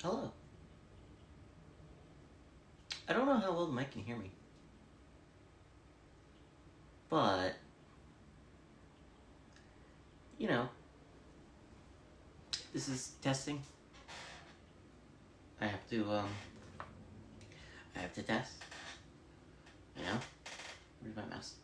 Hello. I don't know how well the mic can hear me. But, you know, this is testing. I have to test. You know? Where's my mouse?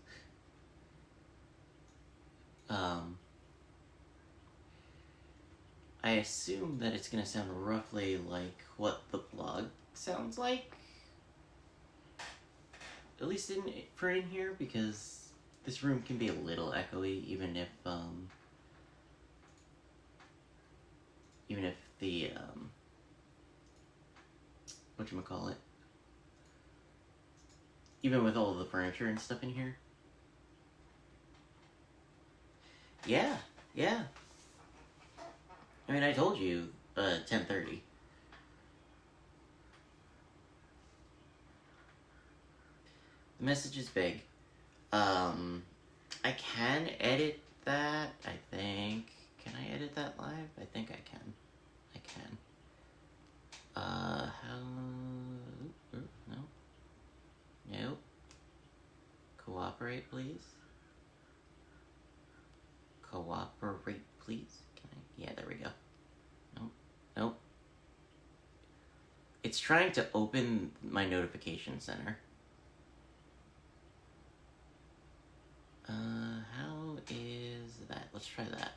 I assume that it's gonna sound roughly like what the vlog sounds like. At least for in here, because this room can be a little echoey, even if the, whatchamacallit, even with all of the furniture and stuff in here. Yeah. I mean, I told you, 10:30. The message is big. I can edit that, I think. Can I edit that live? I think I can. No. Nope. Cooperate, please. Cooperate, please. Can I? Yeah, there we go. Nope. It's trying to open my notification center. How is that? Let's try that.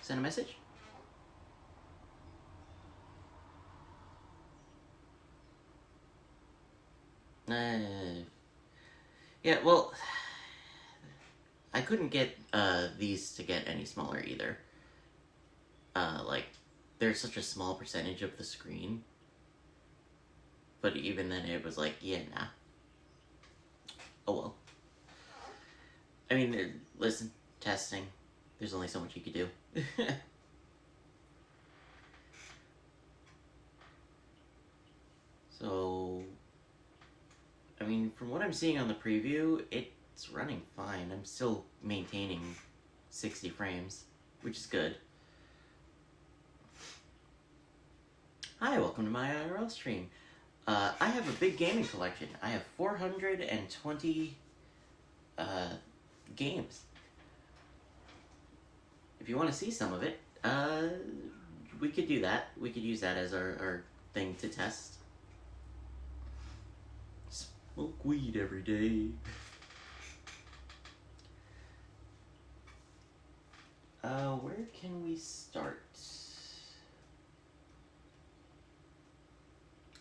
Send a message? Yeah, well, I couldn't get these to get any smaller either. Like, there's such a small percentage of the screen. But even then it was like, yeah, nah. Oh well. I mean, listen, testing. There's only so much you could do. So, I mean, from what I'm seeing on the preview, it's running fine. I'm still maintaining 60 frames, which is good. Hi, welcome to my IRL stream. I have a big gaming collection. I have 420 games. If you want to see some of it, we could do that. We could use that as our thing to test. Smoke weed every day. Where can we start?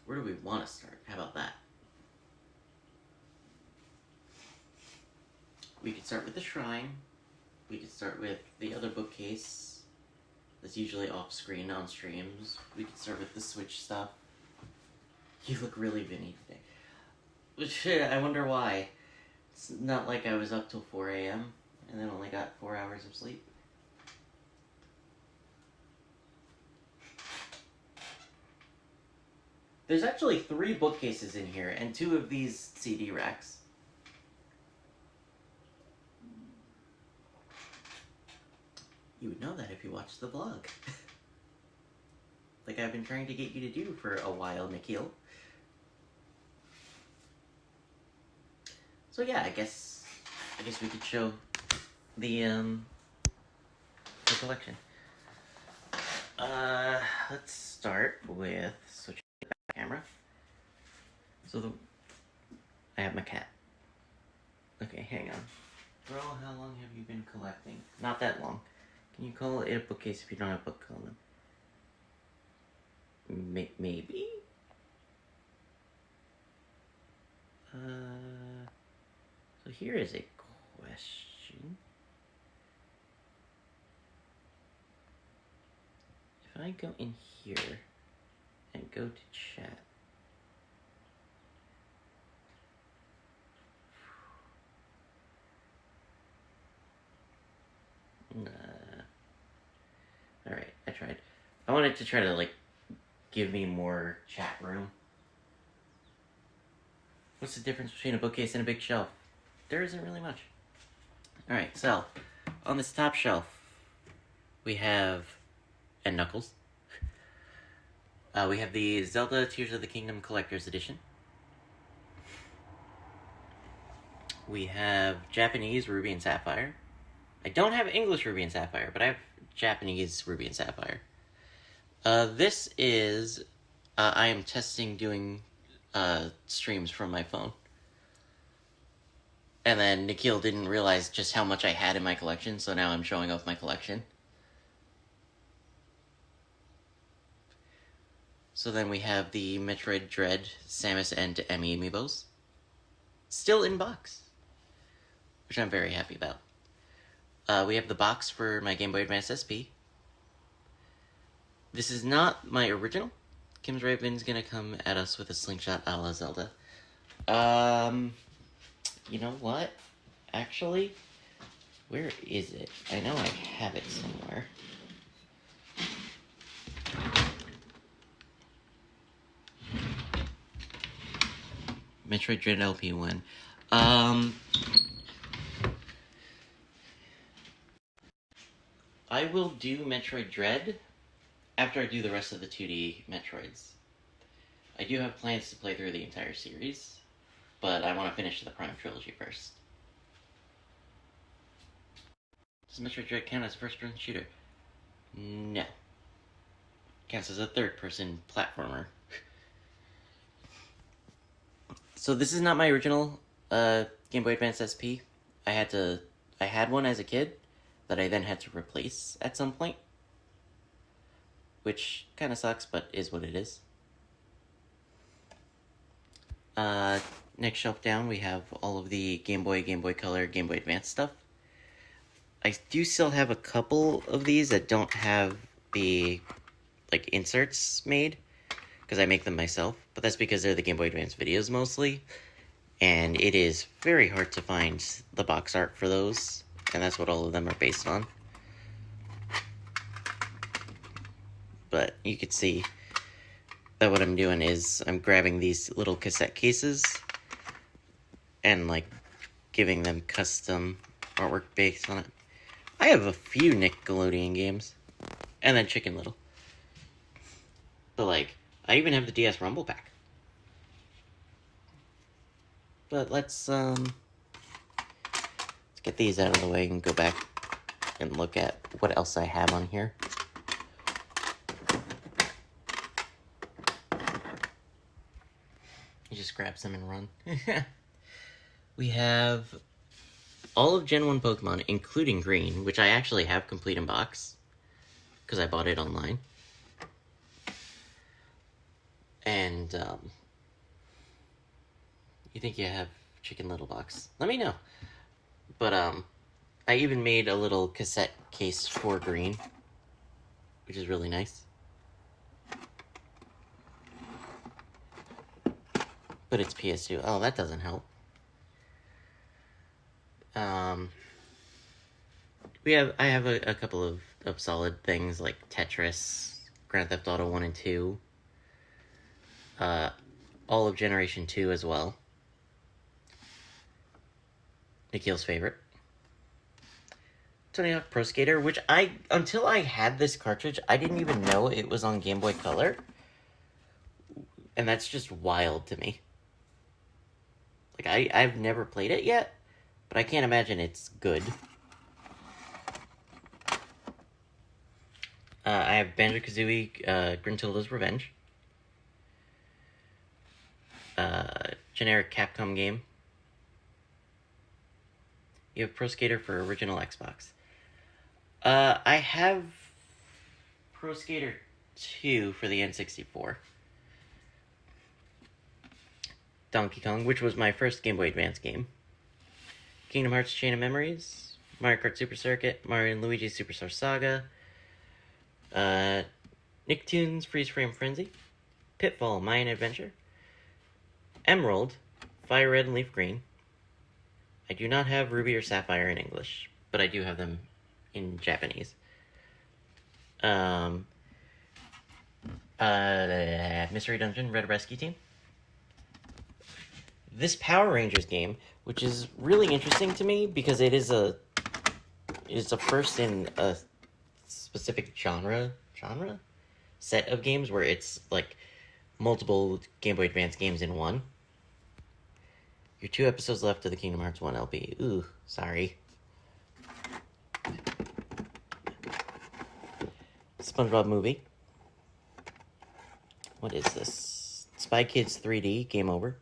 Where do we want to start? How about that? We could start with the shrine. We could start with the other bookcase that's usually off-screen on streams. We could start with the Switch stuff. You look really Vinny today. I wonder why. It's not like I was up till 4 a.m. and then only got 4 hours of sleep. There's actually 3 bookcases in here and 2 of these CD racks. You would know that if you watched the vlog. Like I've been trying to get you to do for a while, Nikhil. So yeah, I guess we could show the collection. Let's start with switching the camera. So I have my cat. Okay, hang on. Bro, how long have you been collecting? Not that long. Can you call it a bookcase if you don't have a book on them? Maybe? So here is a question. If I go in here and go to chat. Alright, I tried. I wanted to try to, like, give me more chat room. What's the difference between a bookcase and a big shelf? There isn't really much. Alright, so, on this top shelf, We have... and Knuckles. We have the Zelda Tears of the Kingdom Collector's Edition. We have Japanese Ruby and Sapphire. I don't have English Ruby and Sapphire, but I have Japanese Ruby and Sapphire. This is... I am testing doing streams from my phone. And then Nikhil didn't realize just how much I had in my collection, so now I'm showing off my collection. So then we have the Metroid Dread, Samus, and Emmy amiibos. Still in box. Which I'm very happy about. We have the box for my Game Boy Advance SP. This is not my original. Kim's Raven's gonna come at us with a slingshot a la Zelda. You know what? Actually, where is it? I know I have it somewhere. Metroid Dread LP1. I will do Metroid Dread after I do the rest of the 2D Metroids. I do have plans to play through the entire series, but I want to finish the Prime Trilogy first. Does Metroid Dread count as a first-person shooter? No. Counts as a third-person platformer. So this is not my original Game Boy Advance SP. I had one as a kid that I then had to replace at some point. Which kind of sucks, but is what it is. Next shelf down, we have all of the Game Boy Color, Game Boy Advance stuff. I do still have a couple of these that don't have the, like, inserts made, because I make them myself, but that's because they're the Game Boy Advance videos mostly, and it is very hard to find the box art for those, and that's what all of them are based on. But you can see that what I'm doing is I'm grabbing these little cassette cases and, like, giving them custom artwork based on it. I have a few Nickelodeon games, and then Chicken Little. But, like, I even have the DS Rumble Pack. But let's get these out of the way and go back and look at what else I have on here. You just grab some and run. We have all of Gen 1 Pokemon, including Green, which I actually have complete in box, because I bought it online. And, you think you have Chicken Little box? Let me know. But, I even made a little cassette case for Green, which is really nice. But it's PS2. Oh, that doesn't help. I have a couple of solid things like Tetris, Grand Theft Auto 1 and 2, all of Generation 2 as well. Nikhil's favorite. Tony Hawk Pro Skater, which until I had this cartridge, I didn't even know it was on Game Boy Color. And that's just wild to me. Like, I've never played it yet, but I can't imagine it's good. I have Banjo-Kazooie, Gruntilda's Revenge. Generic Capcom game. You have Pro Skater for original Xbox. I have Pro Skater 2 for the N64. Donkey Kong, which was my first Game Boy Advance game. Kingdom Hearts Chain of Memories, Mario Kart Super Circuit, Mario and Luigi Superstar Saga, Nicktoons Freeze Frame Frenzy, Pitfall Mayan Adventure, Emerald, Fire Red and Leaf Green. I do not have Ruby or Sapphire in English, but I do have them in Japanese. Mystery Dungeon Red Rescue Team. This Power Rangers game, which is really interesting to me because it is a first in a specific genre set of games where it's like multiple Game Boy Advance games in one. You're 2 episodes left of the Kingdom Hearts 1 LP. Ooh, sorry. SpongeBob movie. What is this? Spy Kids 3D, game over.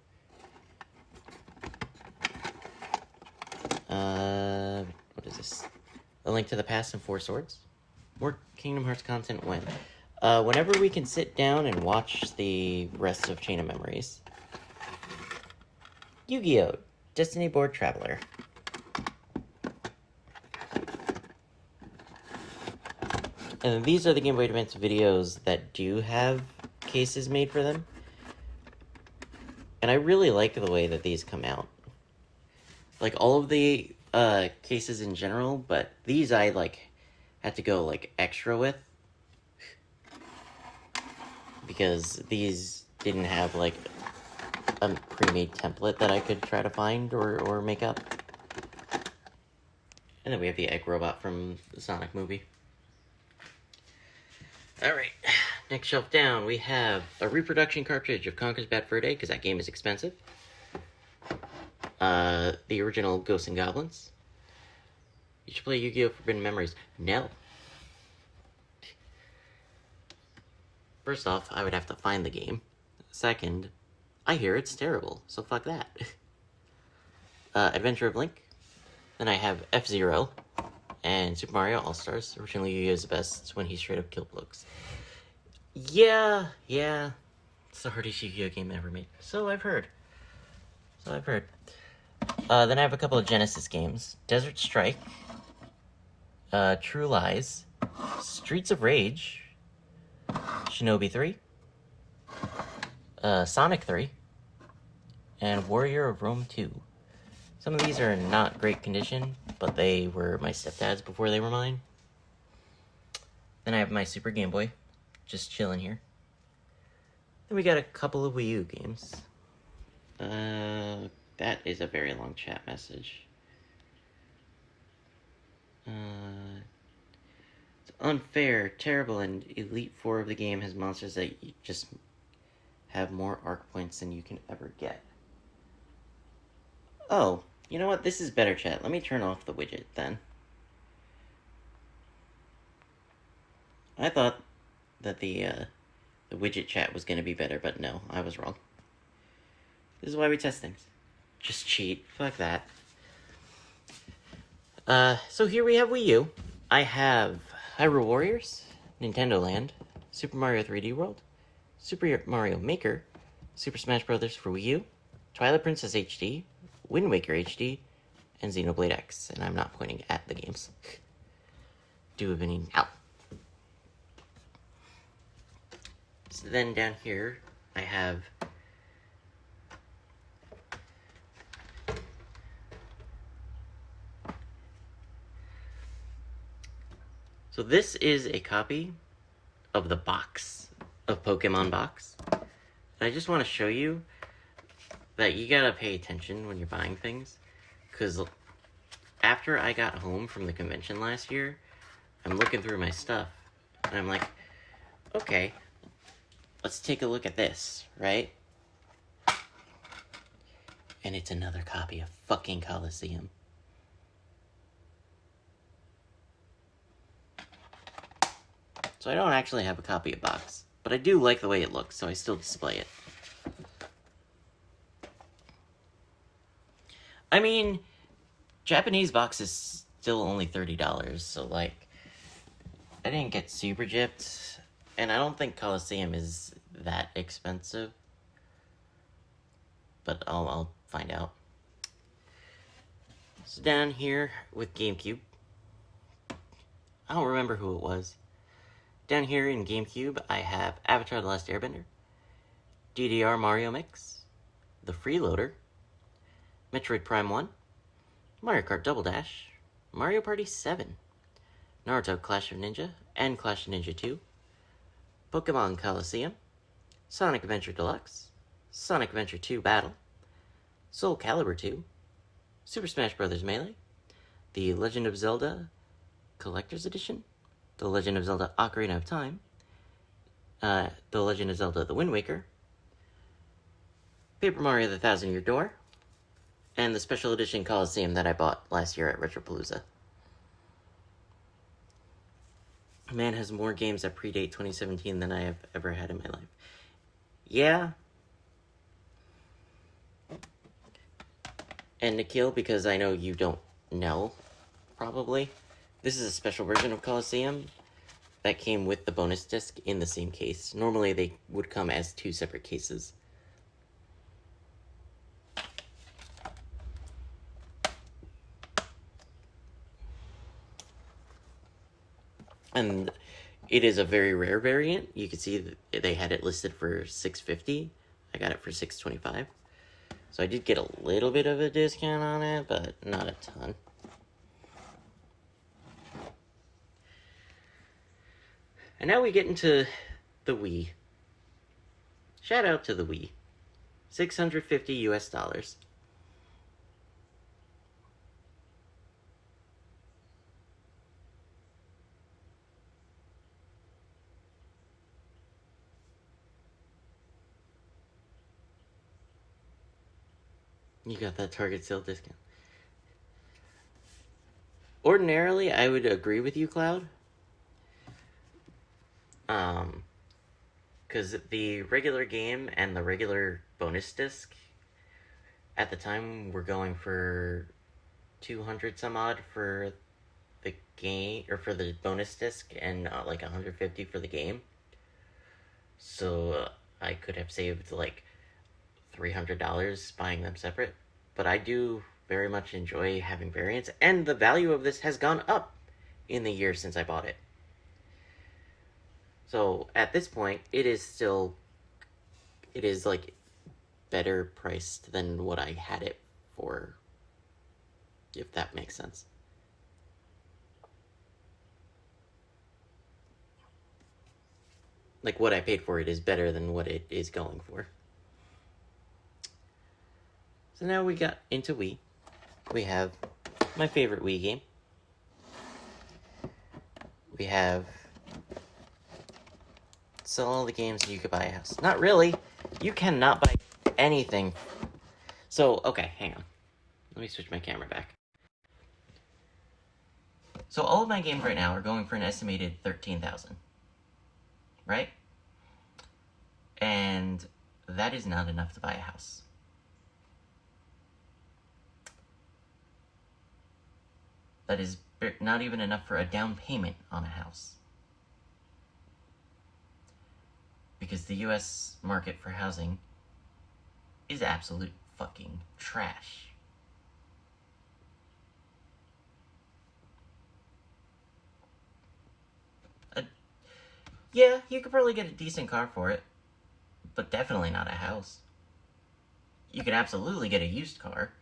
What is this? A Link to the Past and 4 Swords. More Kingdom Hearts content when? Whenever we can sit down and watch the rest of Chain of Memories. Yu-Gi-Oh! Destiny Board Traveler. And these are the Game Boy Advance videos that do have cases made for them. And I really like the way that these come out. Like, all of the cases in general, but these I, like, had to go, like, extra with. Because these didn't have, like, a pre-made template that I could try to find or make up. And then we have the egg robot from the Sonic movie. Alright, next shelf down, we have a reproduction cartridge of Conker's Bad Fur Day, because that game is expensive. The original Ghosts and Goblins. You should play Yu-Gi-Oh! Forbidden Memories. No. First off, I would have to find the game. Second, I hear it's terrible, so fuck that. Adventure of Link. Then I have F-Zero and Super Mario All-Stars. Originally, Yu-Gi-Oh! Is the best when he straight up killed blokes. Yeah. It's the hardest Yu-Gi-Oh! Game ever made. So I've heard. Then I have a couple of Genesis games. Desert Strike. True Lies. Streets of Rage. Shinobi 3. Sonic 3. And Warrior of Rome 2. Some of these are in not great condition, but they were my stepdad's before they were mine. Then I have my Super Game Boy, just chilling here. Then we got a couple of Wii U games. That is a very long chat message. It's unfair, terrible, and Elite Four of the game has monsters that you just have more arc points than you can ever get. Oh, you know what? This is better chat. Let me turn off the widget then. I thought that the widget chat was going to be better, but no, I was wrong. This is why we test things. Just cheat. Fuck that. So here we have Wii U. I have Hyrule Warriors, Nintendo Land, Super Mario 3D World, Super Mario Maker, Super Smash Bros. For Wii U, Twilight Princess HD, Wind Waker HD, and Xenoblade X. And I'm not pointing at the games. Do Vinny out. So then down here, I have so this is a copy of the box of Pokemon Box. And I just want to show you that you gotta pay attention when you're buying things. Because after I got home from the convention last year, I'm looking through my stuff. And I'm like, okay, let's take a look at this, right? And it's another copy of fucking Coliseum. So I don't actually have a copy of Box, but I do like the way it looks, so I still display it. I mean, Japanese Box is still only $30, so like, I didn't get super gypped, and I don't think Coliseum is that expensive, but I'll find out. So down here with GameCube, I don't remember who it was. Down here in GameCube, I have Avatar: The Last Airbender, DDR Mario Mix, The Freeloader, Metroid Prime 1, Mario Kart Double Dash, Mario Party 7, Naruto Clash of Ninja and Clash of Ninja 2, Pokemon Coliseum, Sonic Adventure Deluxe, Sonic Adventure 2 Battle, Soul Calibur 2, Super Smash Bros. Melee, The Legend of Zelda Collector's Edition, The Legend of Zelda Ocarina of Time, The Legend of Zelda The Wind Waker, Paper Mario The Thousand Year Door, and the special edition Coliseum that I bought last year at Retropalooza. Man has more games that predate 2017 than I have ever had in my life. Yeah. And Nikhil, because I know you don't know, probably, this is a special version of Coliseum that came with the bonus disc in the same case. Normally they would come as 2 separate cases. And it is a very rare variant. You can see that they had it listed for $650. I got it for $625. So I did get a little bit of a discount on it, but not a ton. And now we get into the Wii. Shout out to the Wii. $650 US. You got that Target sale discount. Ordinarily, I would agree with you, Cloud. Because the regular game and the regular bonus disc at the time were going for 200 some odd for the game, or for the bonus disc, and like 150 for the game. So I could have saved like $300 buying them separate. But I do very much enjoy having variants, and the value of this has gone up in the year since I bought it. So at this point, it is like better priced than what I had it for, if that makes sense. Like, what I paid for it is better than what it is going for. So now we got into Wii. We have my favorite Wii game. We have sell all the games and you could buy a house. Not really. You cannot buy anything. So, okay, hang on. Let me switch my camera back. So all of my games right now are going for an estimated $13,000. Right? And that is not enough to buy a house. That is not even enough for a down payment on a house. Because the US market for housing is absolute fucking trash. Yeah, you could probably get a decent car for it, but definitely not a house. You could absolutely get a used car.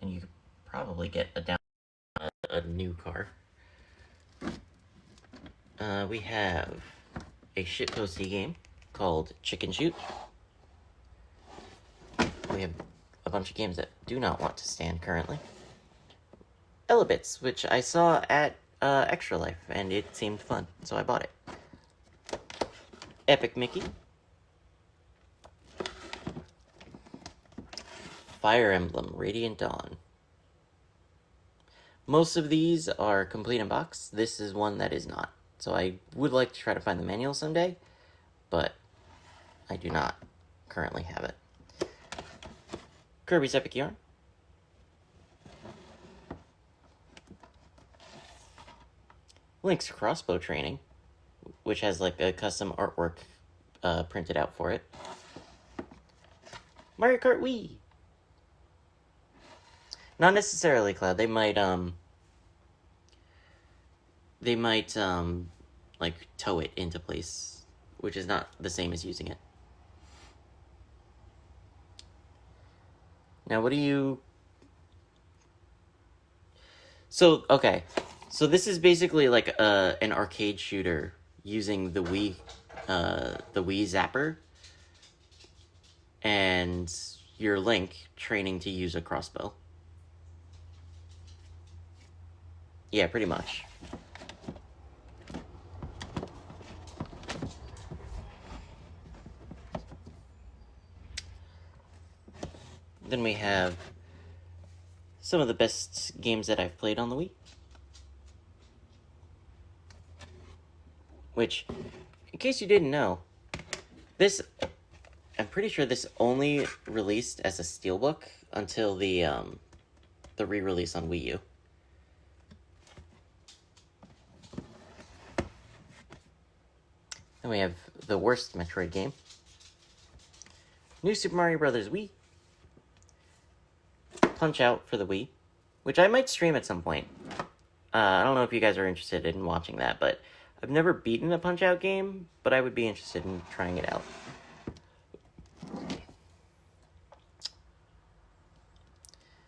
And you could probably get a new car. We have a shitposty game called Chicken Shoot. We have a bunch of games that do not want to stand currently. Elebits, which I saw at Extra Life, and it seemed fun, so I bought it. Epic Mickey. Fire Emblem Radiant Dawn. Most of these are complete in box. This is one that is not. So I would like to try to find the manual someday, but I do not currently have it. Kirby's Epic Yarn. Link's Crossbow Training, which has like a custom artwork printed out for it. Mario Kart Wii. Not necessarily, Cloud. They might like tow it into place, which is not the same as using it. Now, what do you... So, okay. So this is basically like an arcade shooter using the Wii Zapper, and your Link training to use a crossbow. Yeah, pretty much. Then we have some of the best games that I've played on the Wii. Which, in case you didn't know, I'm pretty sure this only released as a steelbook until the re-release on Wii U. Then we have the worst Metroid game. New Super Mario Bros. Wii. Punch-Out for the Wii, which I might stream at some point. I don't know if you guys are interested in watching that, but I've never beaten a Punch-Out game, but I would be interested in trying it out.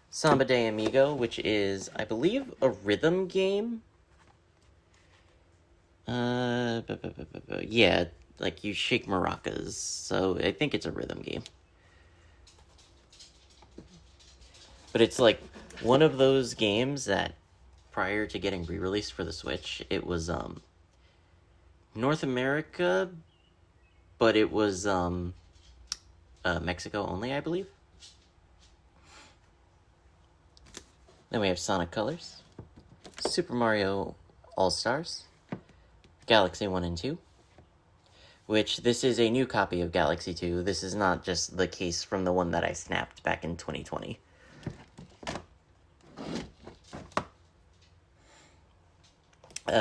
Samba de Amigo, which is, I believe, a rhythm game. Yeah, like you shake maracas, so I think it's a rhythm game. But it's like one of those games that prior to getting re-released for the Switch, it was North America, but it was Mexico only, I believe. Then we have Sonic Colors, Super Mario All-Stars, Galaxy 1 and 2, which this is a new copy of Galaxy 2. This is not just the case from the one that I snapped back in 2020.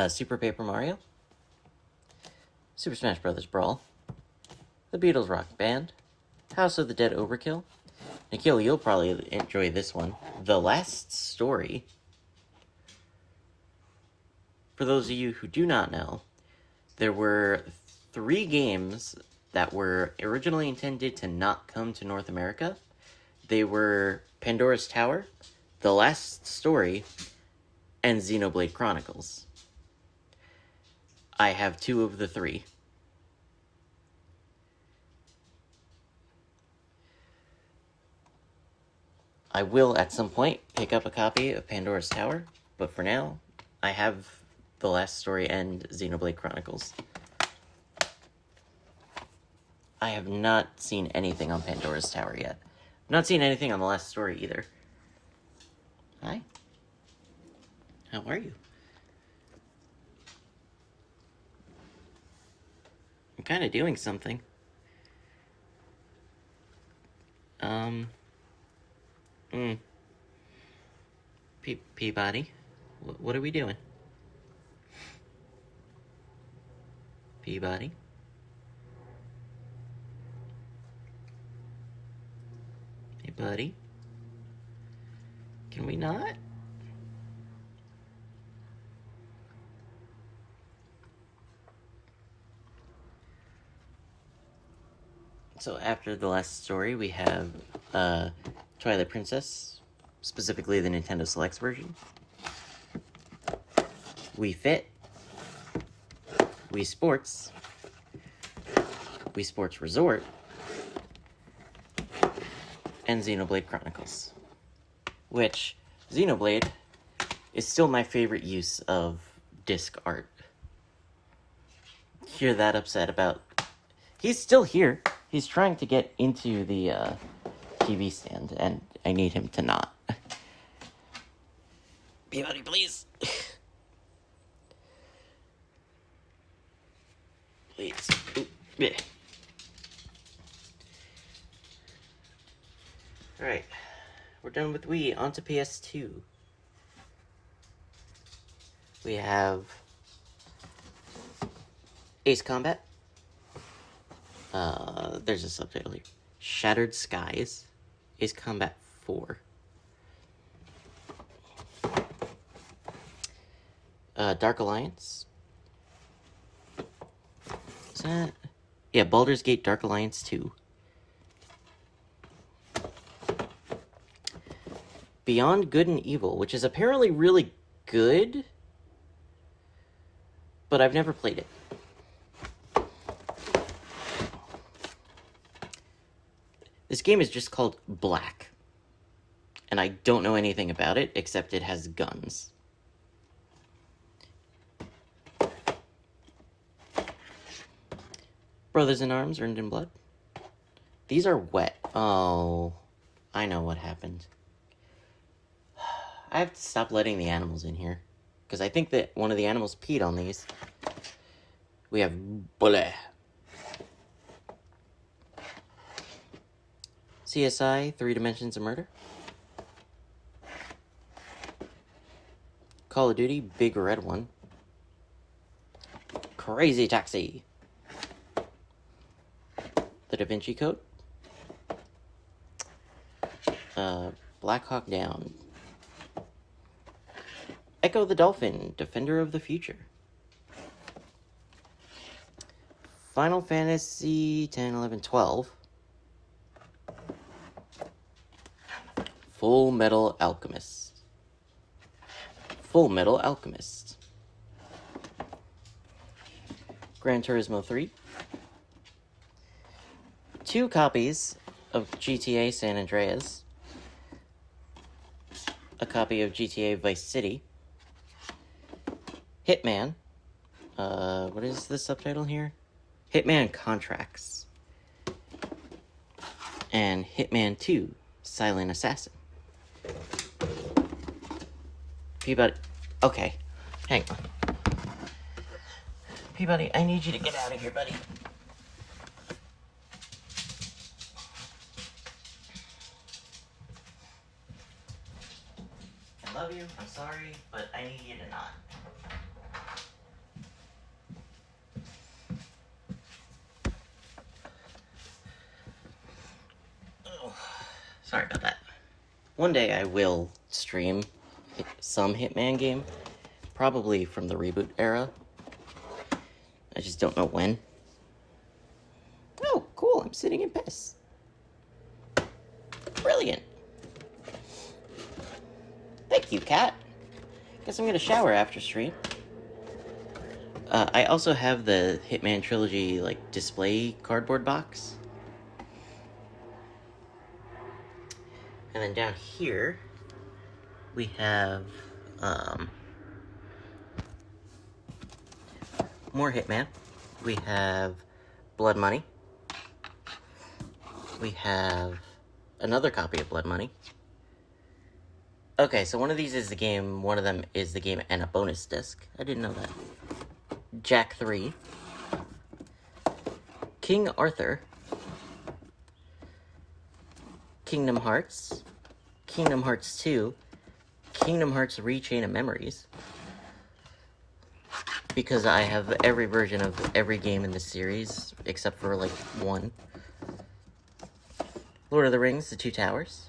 Super Paper Mario, Super Smash Bros. Brawl, The Beatles Rock Band, House of the Dead Overkill. Nikhil, you'll probably enjoy this one. The Last Story. For those of you who do not know, there were 3 games that were originally intended to not come to North America. They were Pandora's Tower, The Last Story, and Xenoblade Chronicles. I have 2 of the 3. I will, at some point, pick up a copy of Pandora's Tower, but for now, I have The Last Story and Xenoblade Chronicles. I have not seen anything on Pandora's Tower yet. I've not seen anything on The Last Story either. Hi. How are you? I'm kind of doing something. Peabody, what are we doing? Peabody? Hey, buddy? Can we not? So after The Last Story, we have Twilight Princess, specifically the Nintendo Selects version. Wii Fit, Wii Sports, Wii Sports Resort, and Xenoblade Chronicles. Which, Xenoblade is still my favorite use of disc art. You're that upset about... He's still here. He's trying to get into the TV stand, and I need him to not. Peabody, please. Please. Ooh, yeah. Alright. We're done with Wii. On to PS2. We have Ace Combat. There's a subtitle here. Shattered Skies. Ace Combat 4. Dark Alliance. Is that... Yeah, Baldur's Gate Dark Alliance 2. Beyond Good and Evil, which is apparently really good, but I've never played it. This game is just called Black, and I don't know anything about it, except it has guns. Brothers in Arms, Earned in Blood. These are wet. Oh, I know what happened. I have to stop letting the animals in here. Because I think that one of the animals peed on these. We have Bullet. CSI, 3 Dimensions of Murder. Call of Duty, big red one. Crazy Taxi. The Da Vinci Code. Black Hawk Down. Echo the Dolphin, Defender of the Future. Final Fantasy 10, 11, 12. Full Metal Alchemist. Full Metal Alchemist. Gran Turismo 3. 2 copies of GTA San Andreas. A copy of GTA Vice City. Hitman. What is the subtitle here? Hitman Contracts. And Hitman 2, Silent Assassin. Peabody. Okay, hang on. Peabody, I need you to get out of here, buddy. I love you, I'm sorry, but I need you to not. Oh, sorry about that. One day I will stream some Hitman game, probably from the reboot era. I just don't know when. Oh, cool, I'm sitting in piss. Brilliant. Thank you, cat. Guess I'm gonna shower after stream. I also have the Hitman Trilogy, like, display cardboard box. And then down here, we have, more Hitman. We have Blood Money. We have another copy of Blood Money. Okay, so one of these is the game, one of them is the game and a bonus disc. I didn't know that. Jack 3. King Arthur. Kingdom Hearts. Kingdom Hearts 2. Kingdom Hearts Rechain of Memories. Because I have every version of every game in the series, except for, like, one. Lord of the Rings, The Two Towers.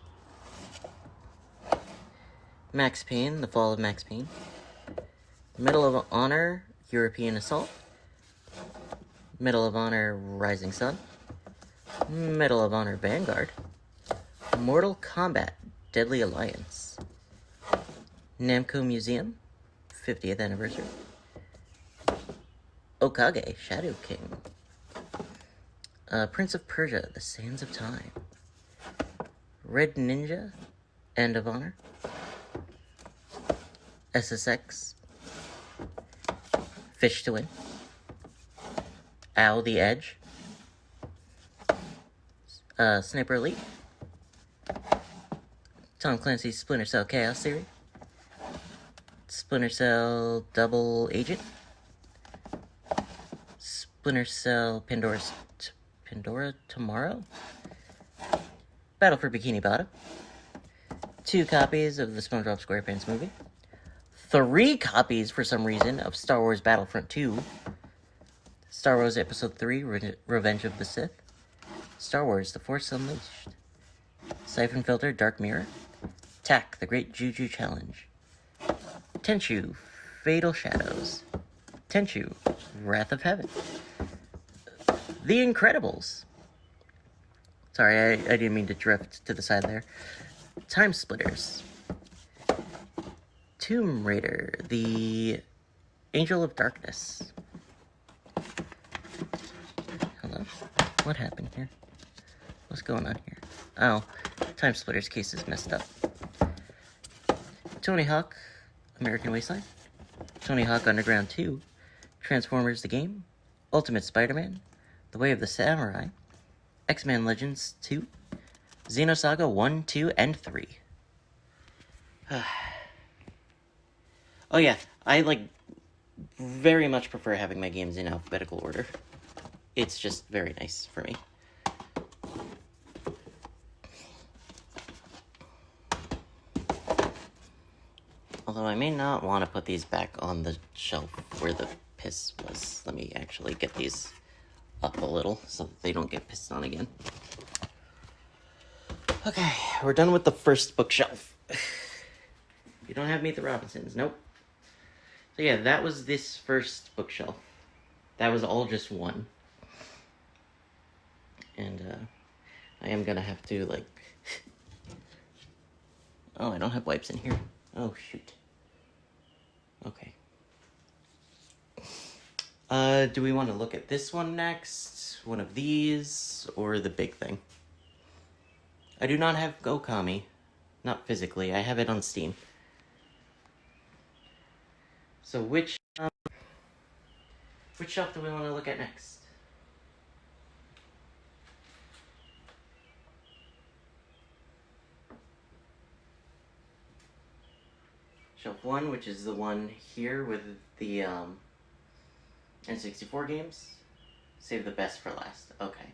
Max Payne, The Fall of Max Payne. Medal of Honor, European Assault. Medal of Honor, Rising Sun. Medal of Honor, Vanguard. Mortal Kombat, Deadly Alliance. Namco Museum, 50th Anniversary. Okage, Shadow King. Prince of Persia, The Sands of Time. Red Ninja, End of Honor. SSX. Fish to Win. Owl the Edge. Sniper Elite. Tom Clancy's Splinter Cell Chaos Theory. Splinter Cell Double Agent. Splinter Cell Pandora Tomorrow. Battle for Bikini Bottom. 2 copies of the SpongeBob SquarePants movie. 3 copies, for some reason, of Star Wars Battlefront 2. Star Wars Episode 3, Revenge of the Sith. Star Wars The Force Unleashed. Siphon Filter, Dark Mirror. Tak, The Great Juju Challenge. Tenchu, Fatal Shadows. Tenchu, Wrath of Heaven. The Incredibles. Sorry, I didn't mean to drift to the side there. Time Splitters. Tomb Raider, The Angel of Darkness. Hello? What happened here? What's going on here? Oh, Time Splitters case is messed up. Tony Hawk, American Wasteland. Tony Hawk Underground 2. Transformers the Game. Ultimate Spider-Man. The Way of the Samurai, X-Men Legends 2, Xenosaga 1, 2, and 3. Oh yeah, I, very much prefer having my games in alphabetical order. It's just very nice for me. Although I may not want to put these back on the shelf where the piss was. Let me actually get these up a little so that they don't get pissed on again. Okay, we're done with the first bookshelf. You don't have Meet the Robinsons, nope. So yeah, that was this first bookshelf. That was all just one. And, I am gonna have to, Oh, I don't have wipes in here. Oh, shoot. Okay. Do we want to look at this one next? One of these? Or the big thing? I do not have Okami. Not physically. I have it on Steam. So which shelf do we want to look at next? Shelf 1, which is the one here with the N64 games. Save the best for last. Okay.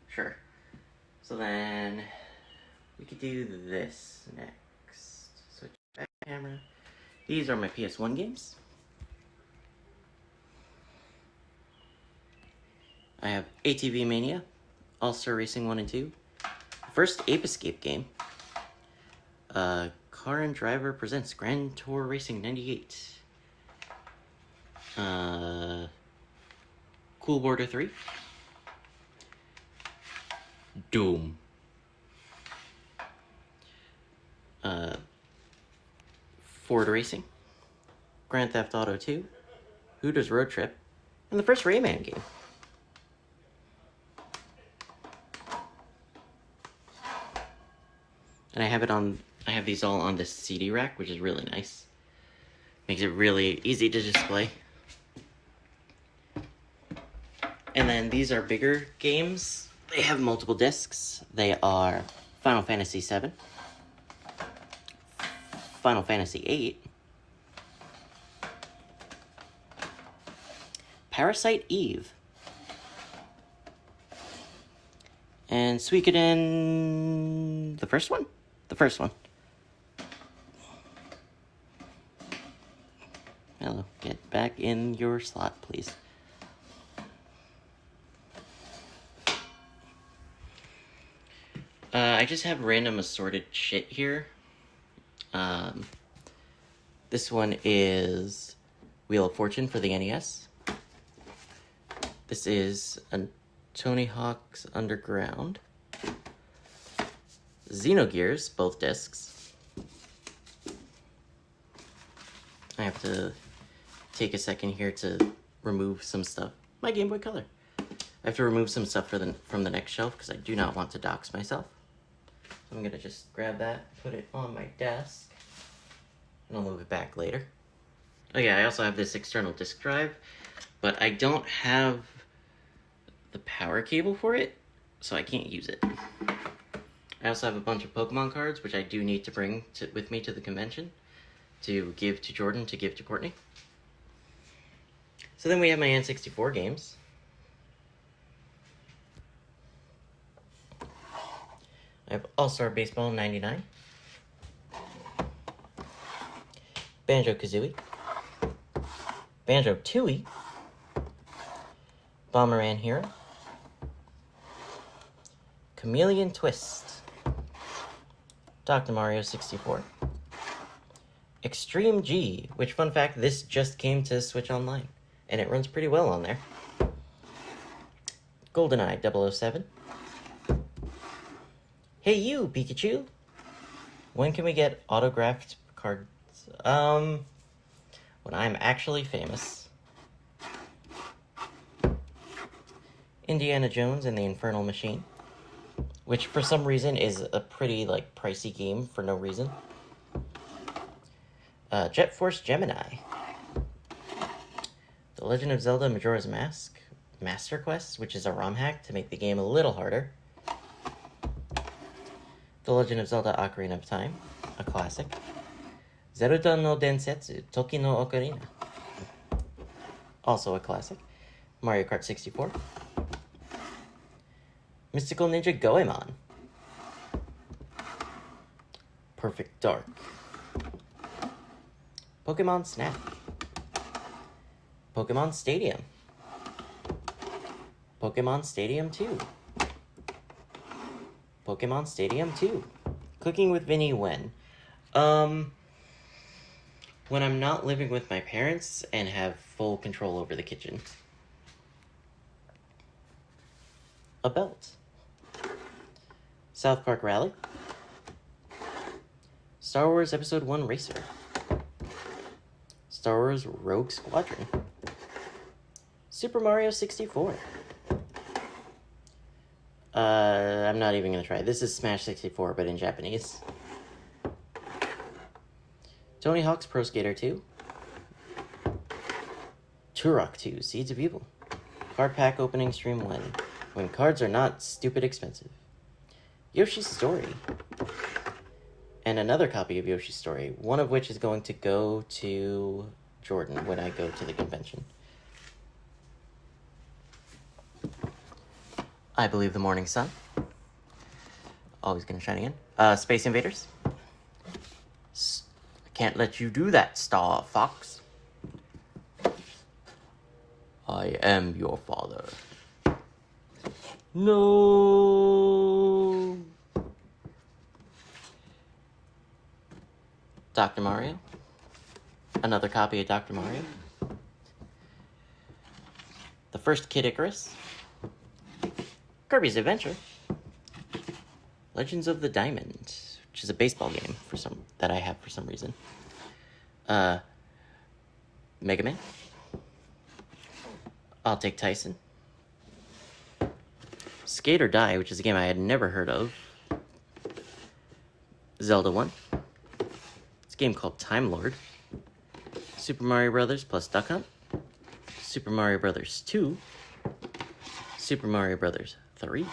Sure. So then we could do this next. Switch back camera. These are my PS1 games. I have ATV Mania, All-Star Racing 1 and 2, first Ape Escape game, Car and Driver presents Grand Tour Racing 98, Cool Border 3, Doom, Ford Racing, Grand Theft Auto 2, Hooters Road Trip, and the first Rayman game. And I have these all on this CD rack, which is really nice. Makes it really easy to display. And then these are bigger games. They have multiple discs. They are Final Fantasy VII, Final Fantasy VIII, Parasite Eve, and Suikoden, the first one? The first one. Hello, get back in your slot, please. I just have random assorted shit here. This one is Wheel of Fortune for the NES. This is a Tony Hawk's Underground. Xenogears, both discs. I have to take a second here to remove some stuff. My Game Boy Color. I have to remove some stuff from the next shelf because I do not want to dox myself. So I'm going to just grab that, put it on my desk, and I'll move it back later. Oh yeah, I also have this external disk drive, but I don't have the power cable for it, so I can't use it. I also have a bunch of Pokemon cards, which I do need to bring with me to the convention to give to Jordan, to give to Courtney. So then we have my N64 games. I have All-Star Baseball 99, Banjo-Kazooie, Banjo-Tooie, Bomberman Hero, Chameleon Twist, Dr. Mario 64, Extreme G, which, fun fact, this just came to Switch Online, and it runs pretty well on there, GoldenEye 007, Hey You, Pikachu! When can we get autographed cards? When I'm actually famous. Indiana Jones and the Infernal Machine, which for some reason is a pretty, pricey game for no reason. Jet Force Gemini. The Legend of Zelda Majora's Mask. Master Quest, which is a ROM hack to make the game a little harder. The Legend of Zelda Ocarina of Time, a classic. Zelda no Densetsu Toki no Ocarina, also a classic. Mario Kart 64. Mystical Ninja Goemon. Perfect Dark. Pokemon Snap. Pokemon Stadium. Pokemon Stadium 2. Pokemon Stadium 2. Cooking with Vinny when? When I'm not living with my parents and have full control over the kitchen. A belt. South Park Rally. Star Wars Episode 1 Racer. Star Wars Rogue Squadron. Super Mario 64. I'm not even gonna try. This is Smash 64, but in Japanese. Tony Hawk's Pro Skater 2. Turok 2, Seeds of Evil. Card pack opening stream when cards are not stupid expensive. Yoshi's Story. And another copy of Yoshi's Story, one of which is going to go to Jordan when I go to the convention. I Believe the Morning Sun. Always gonna shine again. Space Invaders. Can't let you do that, Star Fox. I am your father. No. Dr. Mario. Another copy of Dr. Mario. The First Kid Icarus. Kirby's Adventure. Legends of the Diamond, which is a baseball game that I have for some reason. Mega Man. I'll Take Tyson. Skate or Die, which is a game I had never heard of. Zelda 1. It's a game called Time Lord. Super Mario Brothers plus Duck Hunt. Super Mario Brothers 2. Super Mario Brothers 3.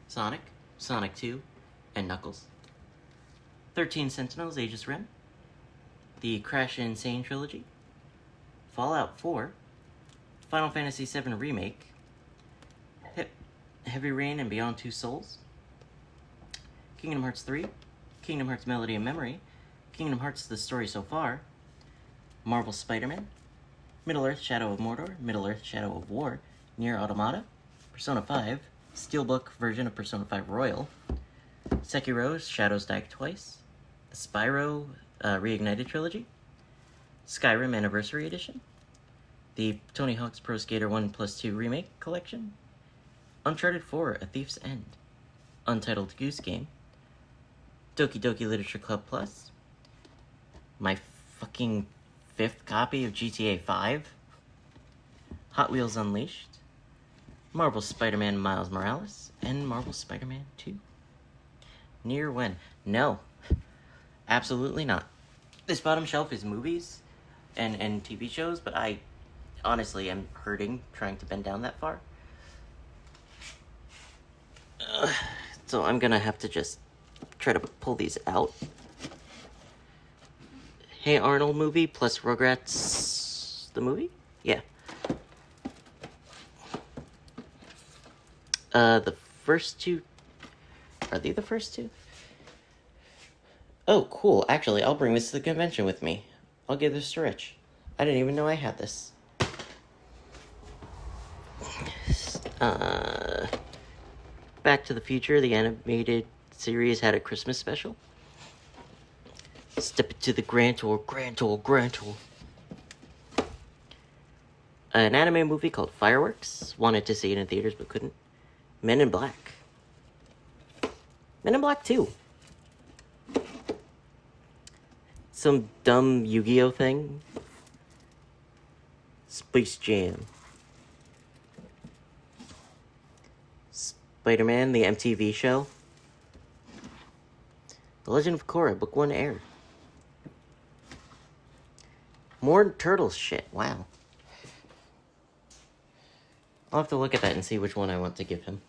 Sonic, Sonic 2, and Knuckles. 13 Sentinels, Aegis Rim. The Crash Insane Trilogy. Fallout 4. Final Fantasy VII Remake. Heavy Rain and Beyond Two Souls. Kingdom Hearts 3. Kingdom Hearts Melody and Memory. Kingdom Hearts The Story So Far. Marvel Spider-Man. Middle-earth Shadow of Mordor. Middle-earth Shadow of War. Nier Automata. Persona 5. Steelbook version of Persona 5 Royal. Sekiro Shadows Die Twice. The Spyro Reignited Trilogy. Skyrim Anniversary Edition. The Tony Hawk's Pro Skater 1+2 Remake Collection. Uncharted 4 A Thief's End. Untitled Goose Game. Doki Doki Literature Club Plus. My fucking 5th copy of GTA 5. Hot Wheels Unleashed. Marvel Spider-Man Miles Morales. And Marvel Spider-Man 2. Near when? No. Absolutely not. This bottom shelf is movies and TV shows, but I honestly am hurting trying to bend down that far. So I'm gonna have to just try to pull these out. Hey Arnold movie plus Rugrats the movie? Yeah. The first two... Are they the first two? Oh, cool. Actually, I'll bring this to the convention with me. I'll give this to Rich. I didn't even know I had this. Back to the Future, the animated series, had a Christmas special. Step into the Grand Tour, Grand Tour, Grand Tour. An anime movie called Fireworks. Wanted to see it in theaters, but couldn't. Men in Black. Men in Black 2. Some dumb Yu-Gi-Oh thing. Space Jam. Spider-Man, the MTV show. The Legend of Korra, Book 1 aired. More Turtles shit. Wow. I'll have to look at that and see which one I want to give him.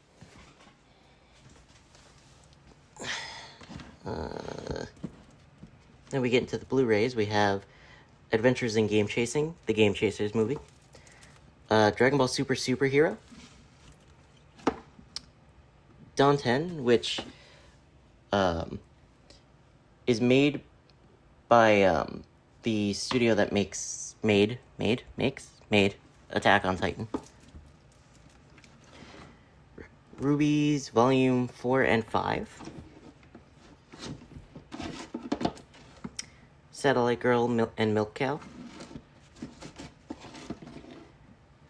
Then we get into the Blu-rays. We have Adventures in Game Chasing, the Game Chasers movie. Dragon Ball Super Superhero. Danten, which is made by the studio that made Attack on Titan. Rubies, Volume 4 and 5. Satellite Girl and Milk Cow.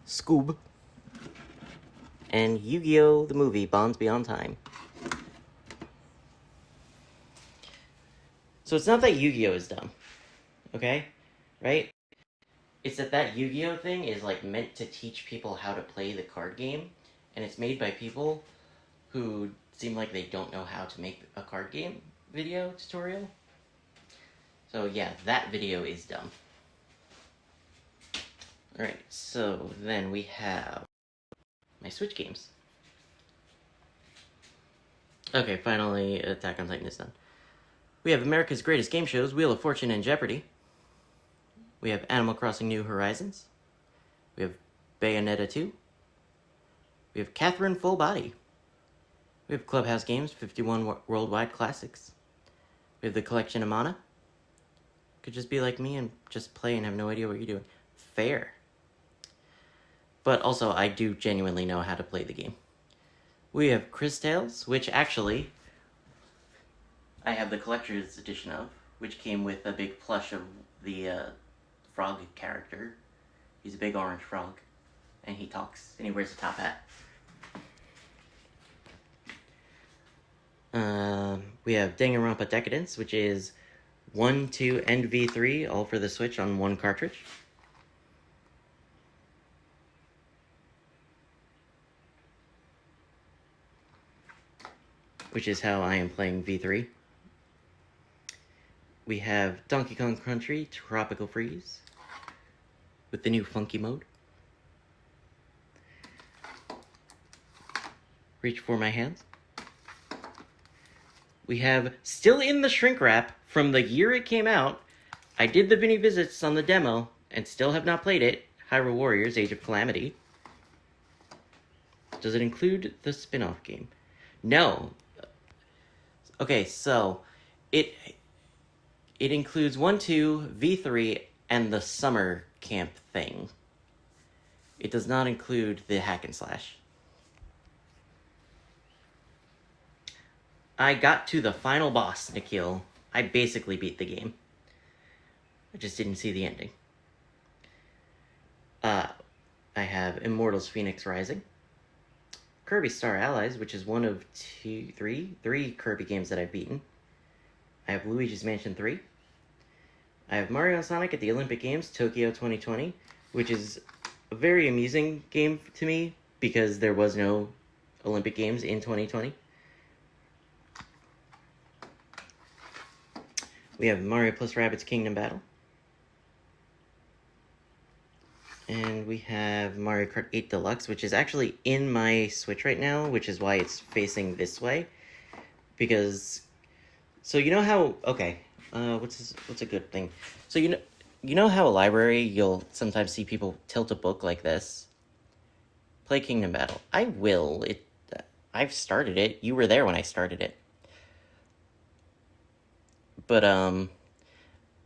Scoob. And Yu-Gi-Oh! The movie, Bonds Beyond Time. So it's not that Yu-Gi-Oh! Is dumb. Okay? Right? It's that Yu-Gi-Oh! Thing is, like, meant to teach people how to play the card game, and it's made by people who seem like they don't know how to make a card game video tutorial. So yeah, that video is dumb. Alright, so then we have my Switch games. Okay, finally, Attack on Titan is done. We have America's Greatest Game Shows, Wheel of Fortune and Jeopardy! We have Animal Crossing New Horizons. We have Bayonetta 2. We have Catherine Full Body. We have Clubhouse Games, 51 Worldwide Classics. We have the Collection of Mana. Could just be like me and just play and have no idea what you're doing. Fair. But also, I do genuinely know how to play the game. We have Chris Tales, which actually I have the collector's edition of, which came with a big plush of the frog character. He's a big orange frog, and he talks, and he wears a top hat. We have Danganronpa Decadence, which is 1, 2, and V3, all for the Switch on one cartridge. Which is how I am playing V3. We have Donkey Kong Country Tropical Freeze with the new funky mode. Reach for my hands. We have, still in the shrink wrap from the year it came out, I did the Vinny Visits on the demo and still have not played it, Hyrule Warriors Age of Calamity. Does it include the spin-off game? No. Okay, so it includes 1, 2, V3, and the summer camp thing. It does not include the hack and slash. I got to the final boss, Nikhil. I basically beat the game. I just didn't see the ending. I have Immortals Phoenix Rising. Kirby Star Allies, which is one of three Kirby games that I've beaten. I have Luigi's Mansion 3. I have Mario and Sonic at the Olympic Games, Tokyo 2020, which is a very amusing game to me because there was no Olympic Games in 2020. We have Mario plus Rabbids Kingdom Battle. And we have Mario Kart 8 Deluxe, which is actually in my Switch right now, which is why it's facing this way. Because, so you know how, okay, what's a good thing? So you know how a library, you'll sometimes see people tilt a book like this? Play Kingdom Battle. I will. I've started it. You were there when I started it. But,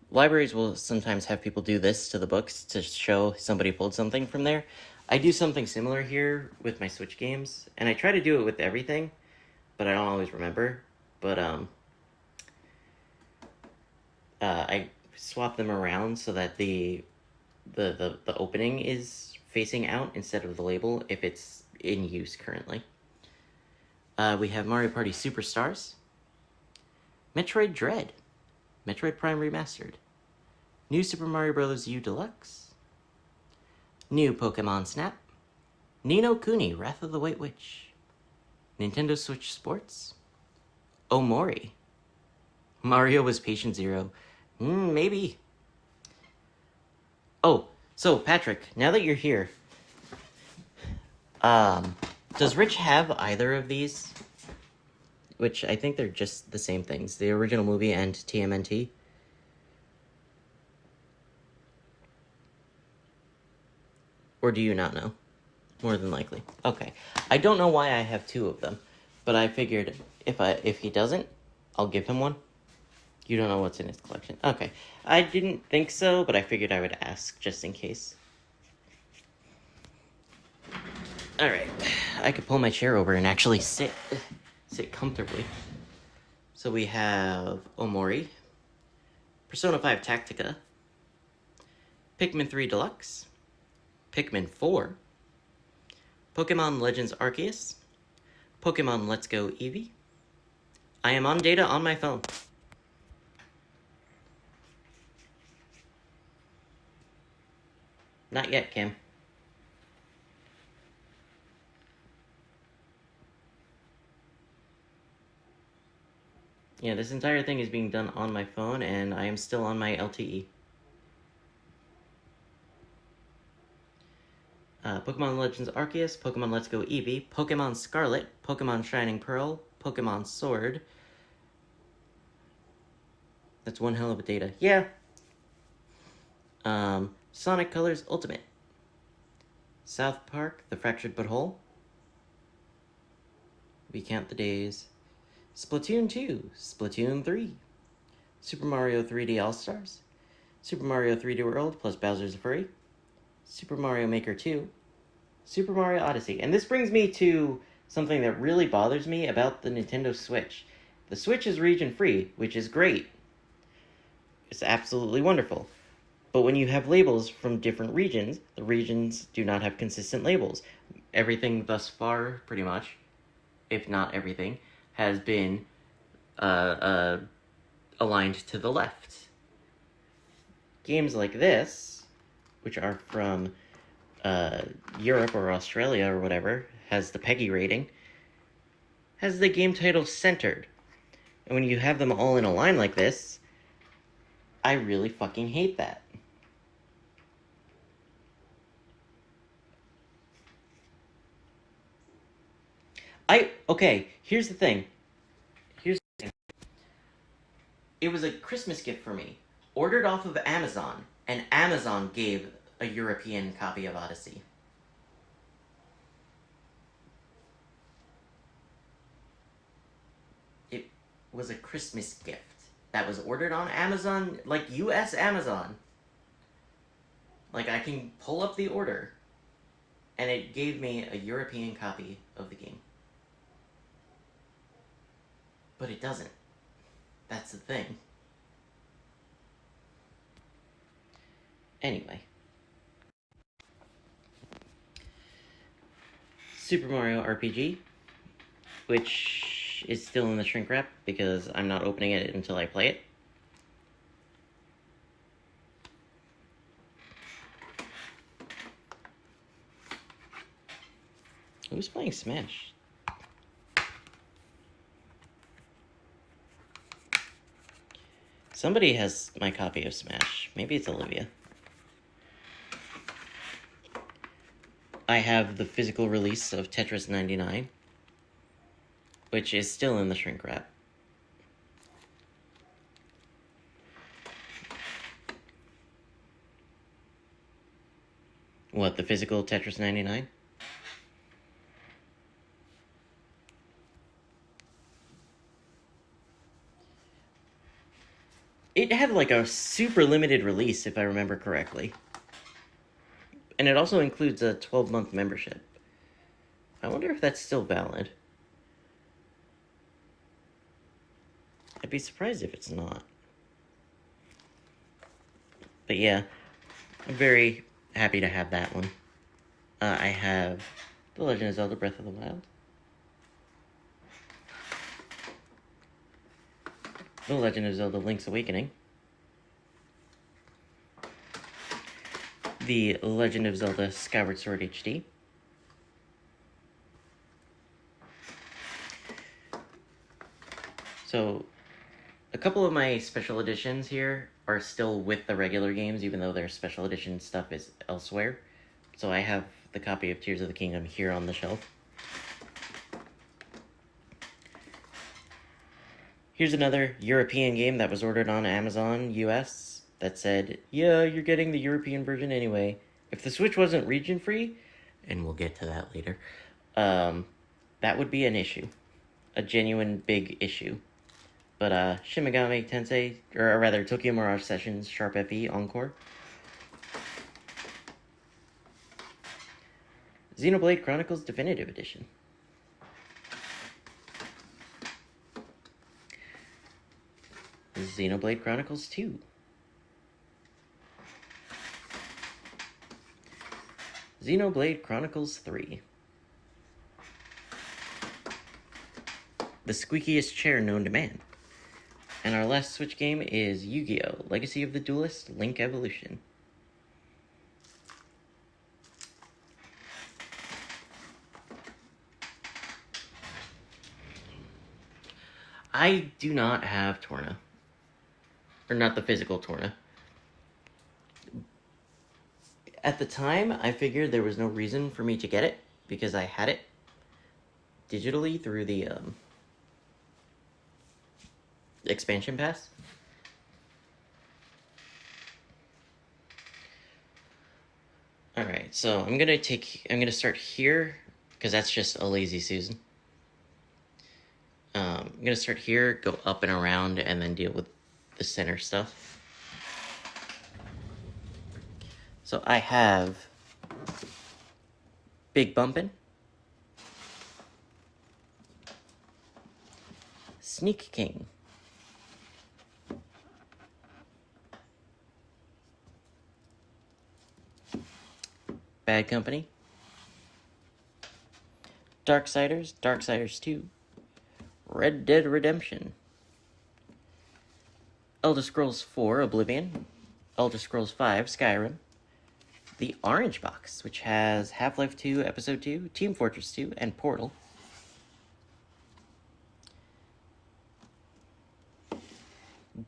libraries will sometimes have people do this to the books to show somebody pulled something from there. I do something similar here with my Switch games, and I try to do it with everything, but I don't always remember. But, I swap them around so that the opening is facing out instead of the label if it's in use currently. We have Mario Party Superstars, Metroid Dread, Metroid Prime Remastered, New Super Mario Bros. U Deluxe, New Pokemon Snap, Ni no Kuni Wrath of the White Witch, Nintendo Switch Sports, Omori, Mario Was Patient Zero, maybe, Oh, so Patrick, now that you're here, does Rich have either of these? Which I think they're just the same things. The original movie and TMNT. Or do you not know? More than likely. Okay. I don't know why I have two of them, but I figured if he doesn't, I'll give him one. You don't know what's in his collection. Okay. I didn't think so, but I figured I would ask just in case. Alright. I could pull my chair over and actually sit comfortably. So we have Omori, Persona 5 Tactica, Pikmin 3 Deluxe, Pikmin 4, Pokemon Legends Arceus, Pokemon Let's Go Eevee. I am on data on my phone. Not yet, Kim. Yeah, this entire thing is being done on my phone, and I am still on my LTE. Pokemon Legends Arceus, Pokemon Let's Go Eevee, Pokemon Scarlet, Pokemon Shining Pearl, Pokemon Sword. That's one hell of a data. Yeah. Sonic Colors Ultimate. South Park, The Fractured But Whole. We count the days. Splatoon 2, Splatoon 3, Super Mario 3D All-Stars, Super Mario 3D World plus Bowser's Fury, Super Mario Maker 2, Super Mario Odyssey. And this brings me to something that really bothers me about the Nintendo Switch. The Switch is region-free, which is great. It's absolutely wonderful. But when you have labels from different regions, the regions do not have consistent labels. Everything thus far, pretty much, if not everything, has been aligned to the left. Games like this, which are from Europe or Australia or whatever, has the PEGI rating, has the game title centered. And when you have them all in a line like this, I really fucking hate that. Okay, here's the thing. It was a Christmas gift for me. Ordered off of Amazon, and Amazon gave a European copy of Odyssey. It was a Christmas gift that was ordered on Amazon, like US Amazon. Like, I can pull up the order, and it gave me a European copy of the game. But it doesn't. That's the thing. Anyway. Super Mario RPG, which is still in the shrink wrap because I'm not opening it until I play it. Who's playing Smash? Somebody has my copy of Smash. Maybe it's Olivia. I have the physical release of Tetris 99, which is still in the shrink wrap. What, the physical Tetris 99? It had like a super limited release, if I remember correctly. And it also includes a 12-month membership. I wonder if that's still valid. I'd be surprised if it's not. But yeah, I'm very happy to have that one. I have The Legend of Zelda Breath of the Wild, The Legend of Zelda Link's Awakening, The Legend of Zelda Skyward Sword HD, so A couple of my special editions here are still with the regular games, even though their special edition stuff is elsewhere. So I have the copy of Tears of the Kingdom here on the shelf. Here's another European game that was ordered on Amazon US that said, yeah, you're getting the European version anyway. If the Switch wasn't region-free, and we'll get to that later, that would be an issue. A genuine big issue. But Shin Megami Tensei, or rather Tokyo Mirage Sessions Sharp FE Encore. Xenoblade Chronicles Definitive Edition. Xenoblade Chronicles 2. Xenoblade Chronicles 3. The squeakiest chair known to man. And our last Switch game is Yu-Gi-Oh! Legacy of the Duelist Link Evolution. I do not have Torna. Or not the physical Torna. At the time, I figured there was no reason for me to get it, because I had it digitally through the expansion pass. Alright, so I'm gonna start here, because that's just a lazy Susan. I'm gonna start here, go up and around, and then deal with the center stuff. So I have Big Bumpin', Sneak King, Bad Company, Darksiders 2, Red Dead Redemption, Elder Scrolls 4 Oblivion, Elder Scrolls 5 Skyrim, the Orange Box, which has Half-Life 2 Episode 2, Team Fortress 2, and Portal.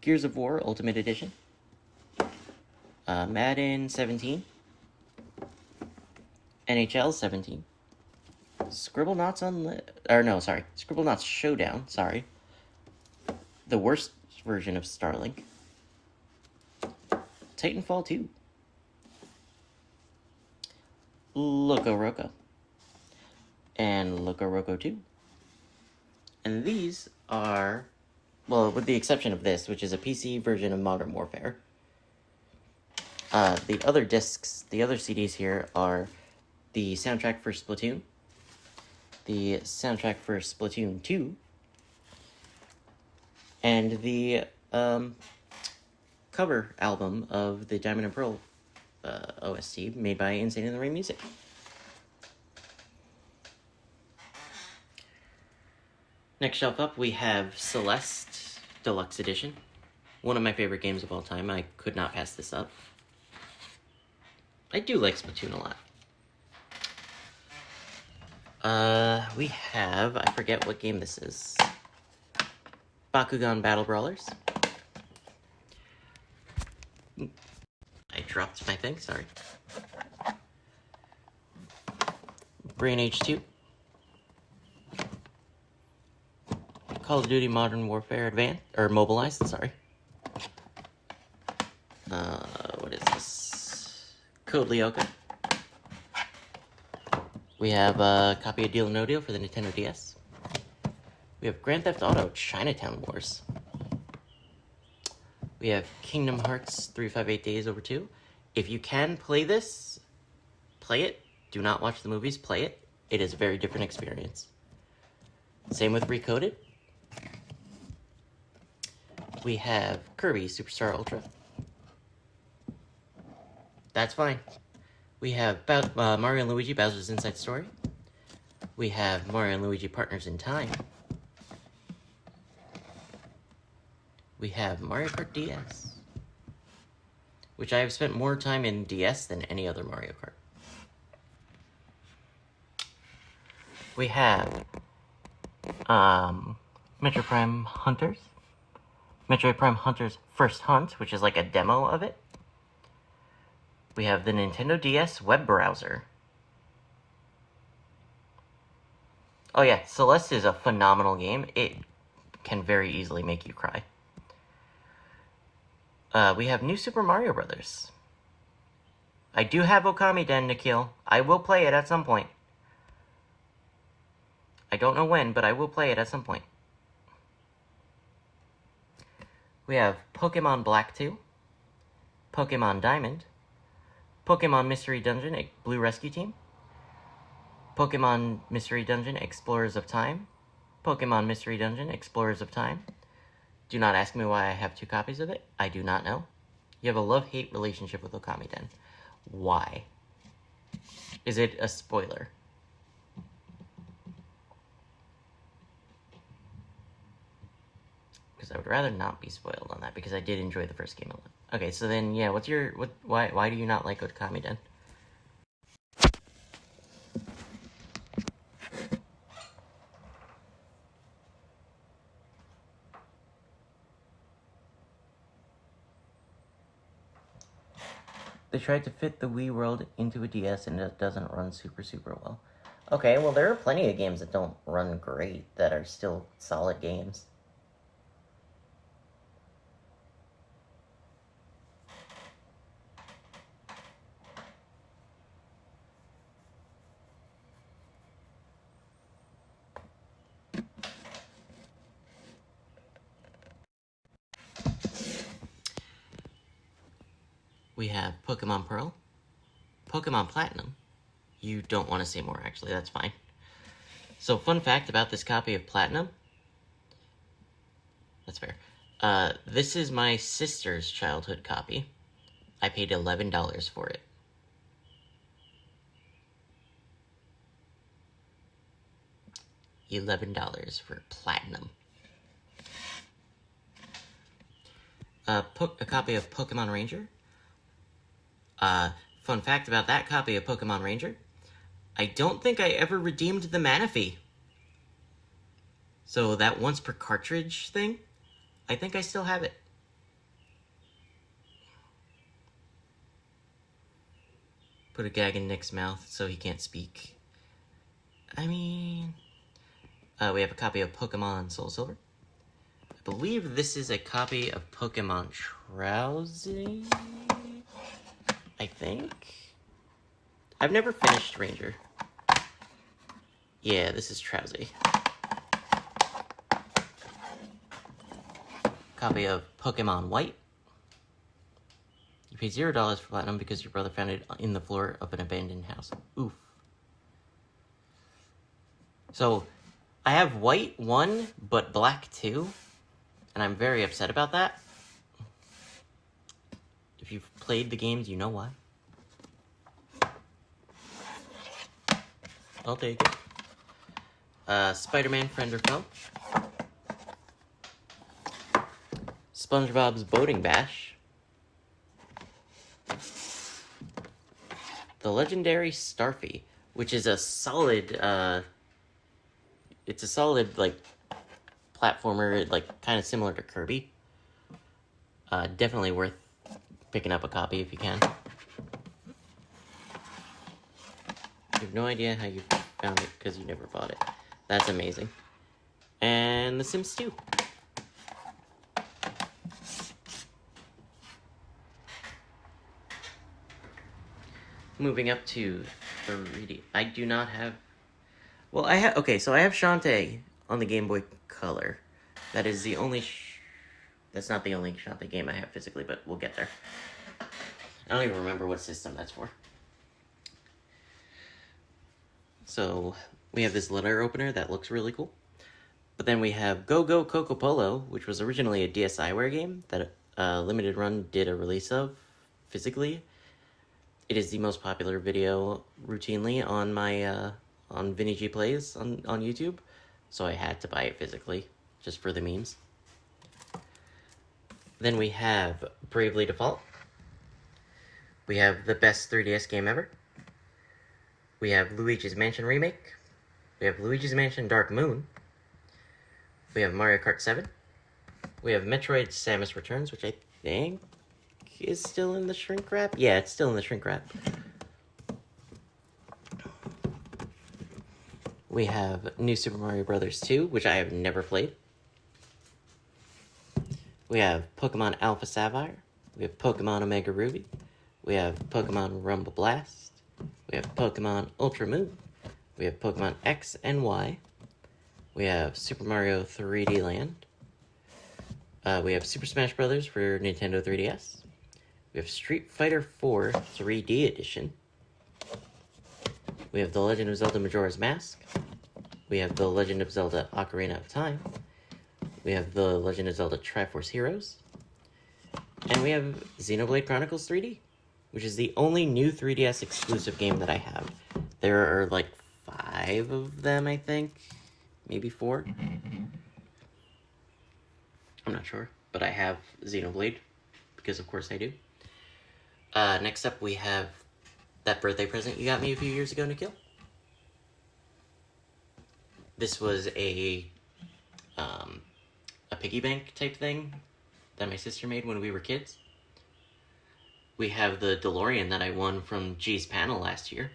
Gears of War Ultimate Edition, Madden 17, NHL 17, Scribblenauts Showdown, the worst version of Starlink, Titanfall 2, Loco Roco, and Loco Roco 2. And these are, well, with the exception of this, which is a PC version of Modern Warfare. The other discs, the other CDs here are the soundtrack for Splatoon, the soundtrack for Splatoon 2, and the cover album of the Diamond and Pearl OST made by Insane in the Rain Music. Next shelf up, we have Celeste Deluxe Edition. One of my favorite games of all time. I could not pass this up. I do like Splatoon a lot. We have, I forget what game this is. Bakugan Battle Brawlers. I dropped my thing, sorry. Brain Age 2. Call of Duty Modern Warfare Advanced, or Mobilized, sorry. What is this? Code Lyoko. We have a copy of Deal or No Deal for the Nintendo DS. We have Grand Theft Auto Chinatown Wars. We have Kingdom Hearts 358 Days Over 2. If you can play this, play it. Do not watch the movies, play it. It is a very different experience. Same with Recoded. We have Kirby Superstar Ultra. That's fine. We have Mario and Luigi Bowser's Inside Story. We have Mario and Luigi Partners in Time. We have Mario Kart DS, which I have spent more time in DS than any other Mario Kart. We have Metro Prime Hunters, Metroid Prime Hunter's First Hunt, which is like a demo of it. We have the Nintendo DS web browser. Oh yeah, Celeste is a phenomenal game. It can very easily make you cry. We have New Super Mario Brothers. I do have Okami Den, Nikhil. I will play it at some point. I don't know when, but I will play it at some point. We have Pokemon Black 2, Pokemon Diamond, Pokemon Mystery Dungeon Blue Rescue Team, Pokemon Mystery Dungeon Explorers of Time, Pokemon Mystery Dungeon Explorers of Time. Do not ask me why I have 2 copies of it. I do not know. You have a love-hate relationship with Okami Den. Why? Is it a spoiler? Because I would rather not be spoiled on that, because I did enjoy the first game a lot. Okay, so then, yeah, why do you not like Okami Den? They tried to fit the Wii world into a DS and it doesn't run super well. Okay, well there are plenty of games that don't run great that are still solid games. We have Pokemon Pearl, Pokemon Platinum. You don't want to say more, actually, that's fine. So, fun fact about this copy of Platinum. That's fair. This is my sister's childhood copy. I paid $11 for it. $11 for Platinum. A copy of Pokemon Ranger. Fun fact about that copy of Pokemon Ranger. I don't think I ever redeemed the Manaphy. So that once per cartridge thing, I think I still have it. Put a gag in Nick's mouth so he can't speak. I mean... we have a copy of Pokemon Soul Silver. I believe this is a copy of Pokemon Drowsy, I think. I've never finished Ranger. Yeah, this is Drowsy. Copy of Pokemon White. You paid $0 for Platinum because your brother found it in the floor of an abandoned house. Oof. So, I have White 1, but Black 2. And I'm very upset about that. If you've played the games, you know why. I'll take it. Spider-Man Friend or Foe. SpongeBob's Boating Bash. The legendary Starfy, which is a solid, it's a solid, like, platformer, like, kind of similar to Kirby. Definitely worth picking up a copy if you can. You have no idea how you found it because you never bought it. That's amazing. And The Sims 2. Moving up to 3D. I do not have... Well, I have... Okay, so I have Shantae on the Game Boy Color. That is the only... That's not the only Shantae game I have physically, but we'll get there. I don't even remember what system that's for. So, we have this letter opener that looks really cool. But then we have Go Go Coco Polo, which was originally a DSiWare game that Limited Run did a release of physically. It is the most popular video routinely on my on Vinny G Plays on YouTube, so I had to buy it physically just for the memes. Then we have Bravely Default. We have the best 3DS game ever. We have Luigi's Mansion Remake. We have Luigi's Mansion Dark Moon. We have Mario Kart 7. We have Metroid Samus Returns, which I think is still in the shrink wrap. Yeah, it's still in the shrink wrap. We have New Super Mario Bros. 2, which I have never played. We have Pokemon Alpha Sapphire. We have Pokemon Omega Ruby. We have Pokemon Rumble Blast. We have Pokemon Ultra Moon. We have Pokemon X and Y. We have Super Mario 3D Land. We have Super Smash Bros. For Nintendo 3DS. We have Street Fighter 4 3D Edition. We have The Legend of Zelda Majora's Mask. We have The Legend of Zelda Ocarina of Time. We have The Legend of Zelda Triforce Heroes. And we have Xenoblade Chronicles 3D, which is the only new 3DS exclusive game that I have. There are like 5 of them, I think. Maybe 4. I'm not sure, but I have Xenoblade, because of course I do. Next up we have that birthday present you got me a few years ago, Nikhil. This was a piggy bank type thing that my sister made when we were kids. We have the DeLorean that I won from G's panel last year.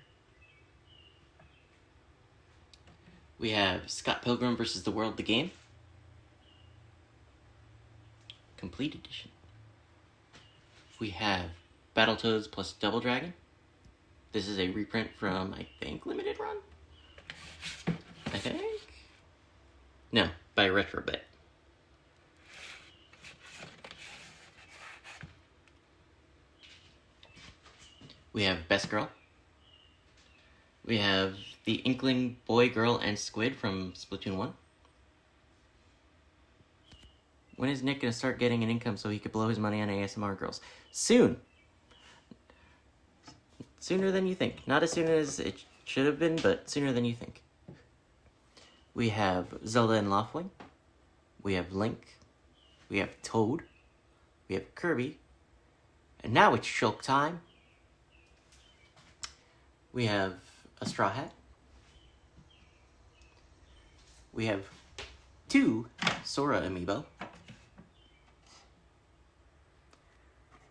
We have Scott Pilgrim vs. the World, the game. Complete edition. We have Battletoads plus Double Dragon. This is a reprint from, I think, Limited Run? I think? No, by Retrobit. We have Best Girl. We have the Inkling Boy, Girl, and Squid from Splatoon 1. When is Nick going to start getting an income so he could blow his money on ASMR girls? Soon! Sooner than you think. Not as soon as it should have been, but sooner than you think. We have Zelda and Loftwing. We have Link. We have Toad. We have Kirby. And now it's Shulk time. We have a Straw Hat. We have 2 Sora amiibo.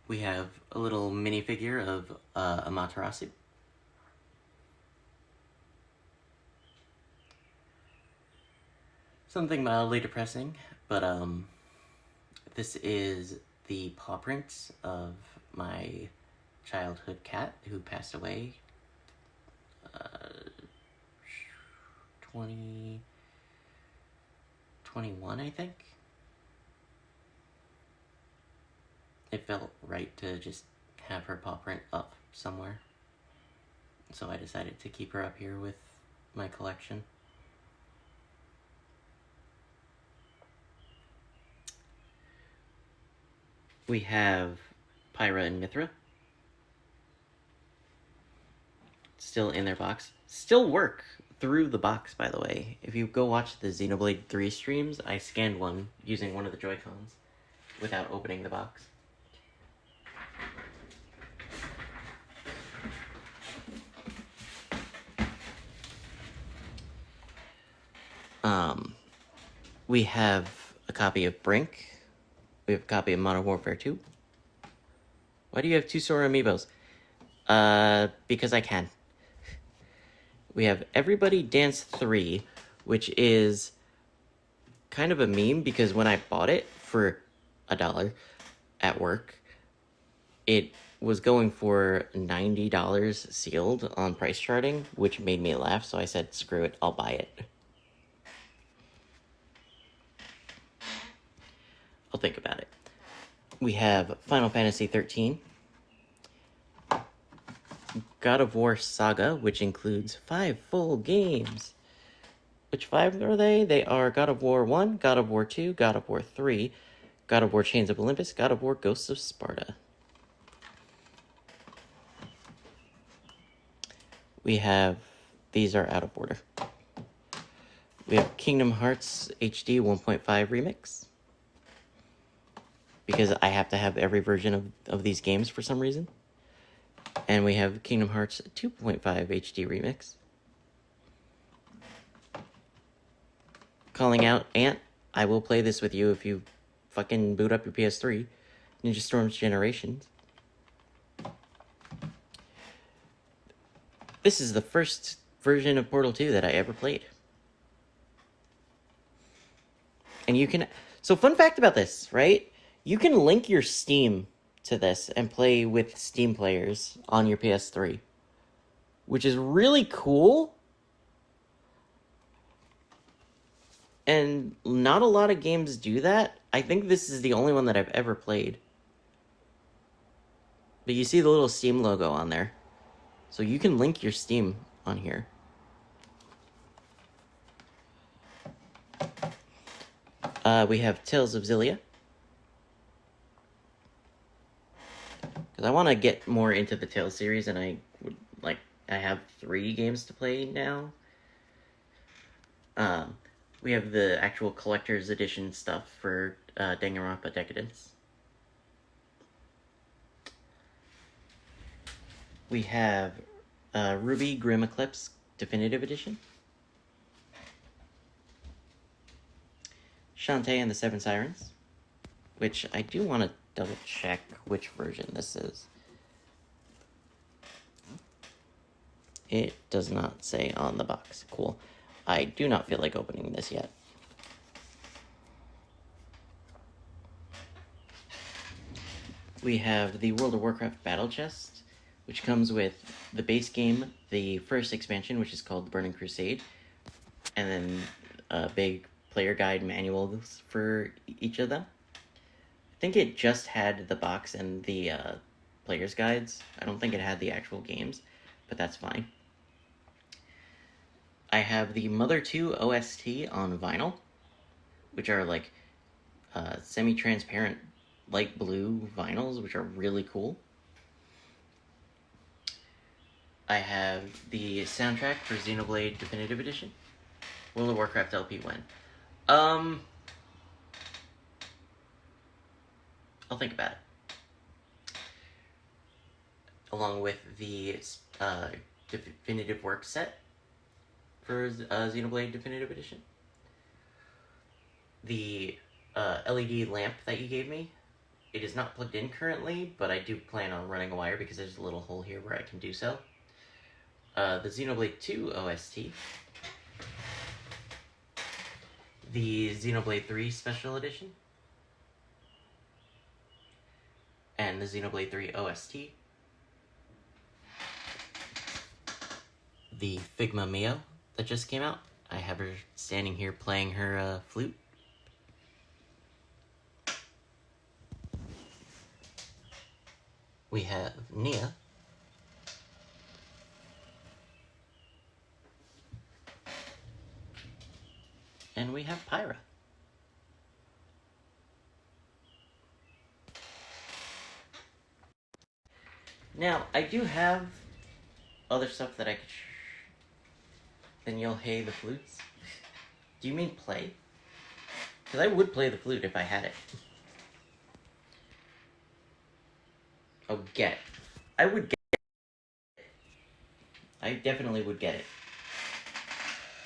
We have a little minifigure of Amaterasu. Something mildly depressing, but this is the paw prints of my childhood cat who passed away 2021, I think. It felt right to just have her paw print up somewhere. So I decided to keep her up here with my collection. We have Pyra and Mithra. Still in their box. Still work through the box, by the way. If you go watch the Xenoblade 3 streams, I scanned one using one of the Joy-Cons without opening the box. We have a copy of Brink. We have a copy of Modern Warfare 2. Why do you have 2 Sora amiibos? Because I can. We have Everybody Dance 3, which is kind of a meme because when I bought it for $1 at work, it was going for $90 sealed on price charting, which made me laugh, so I said, screw it, I'll buy it. I'll think about it. We have Final Fantasy 13. God of War Saga, which includes 5 full games. Which 5 are they? They are God of War 1, God of War 2, God of War 3, God of War Chains of Olympus, God of War Ghosts of Sparta. We have, these are out of order. We have Kingdom Hearts HD 1.5 Remix. Because I have to have every version of these games for some reason. And we have Kingdom Hearts 2.5 HD Remix. Calling out, Ant, I will play this with you if you fucking boot up your PS3. Ninja Storm's Generations. This is the first version of Portal 2 that I ever played. And you can... So, fun fact about this, right? You can link your Steam to this and play with Steam players on your PS3. Which is really cool. And not a lot of games do that. I think this is the only one that I've ever played. But you see the little Steam logo on there. So you can link your Steam on here. We have Tales of Xillia. Because I want to get more into the Tales series, and I have 3 games to play now. We have the actual collector's edition stuff for Danganronpa Decadence. We have Ruby Grim Eclipse Definitive Edition. Shantae and the Seven Sirens, which I do want to double check which version this is. It does not say on the box. Cool. I do not feel like opening this yet. We have the World of Warcraft Battle Chest, which comes with the base game, the first expansion, which is called the Burning Crusade, and then big player guide manuals for each of them. I think it just had the box and the player's guides. I don't think it had the actual games, but that's fine. I have the Mother 2 OST on vinyl, which are like semi-transparent light blue vinyls, which are really cool. I have the soundtrack for Xenoblade Definitive Edition. World of Warcraft LP when? I'll think about it. Along with the Definitive Work set for Xenoblade Definitive Edition. The LED lamp that you gave me, it is not plugged in currently, but I do plan on running a wire because there's a little hole here where I can do so. The Xenoblade 2 OST. The Xenoblade 3 Special Edition. And the Xenoblade 3 OST. The Figma Mio that just came out. I have her standing here playing her flute. We have Nia. And we have Pyra. Now, I do have other stuff that I could... Then you'll hey the flutes? Do you mean play? Because I would play the flute if I had it. Oh, get it. I would get it. I definitely would get it.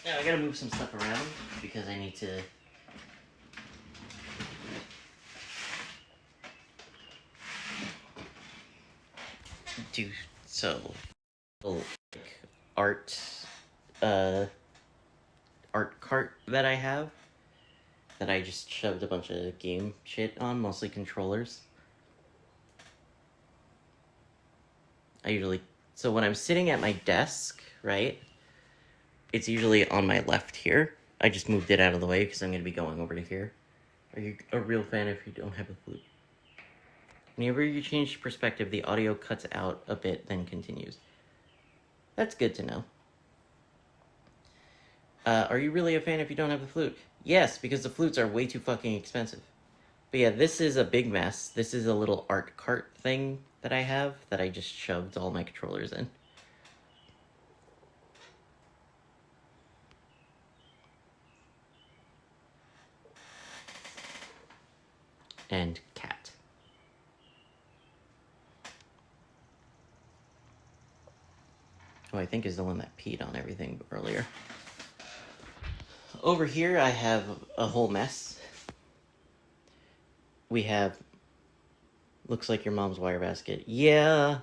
Now, I gotta move some stuff around because I need to... do so. Like, art cart that I have that I just shoved a bunch of game shit on, mostly controllers. So when I'm sitting at my desk, right, it's usually on my left here. I just moved it out of the way because I'm going to be going over to here. Are you a real fan if you don't have a flute? Whenever you change perspective, the audio cuts out a bit, then continues. That's good to know. Are you really a fan if you don't have a flute? Yes, because the flutes are way too fucking expensive. But yeah, this is a big mess. This is a little art cart thing that I have that I just shoved all my controllers in. And cat. Who I think is the one that peed on everything earlier. Over here I have a whole mess. we have, looks like your mom's wire basket. Yeah,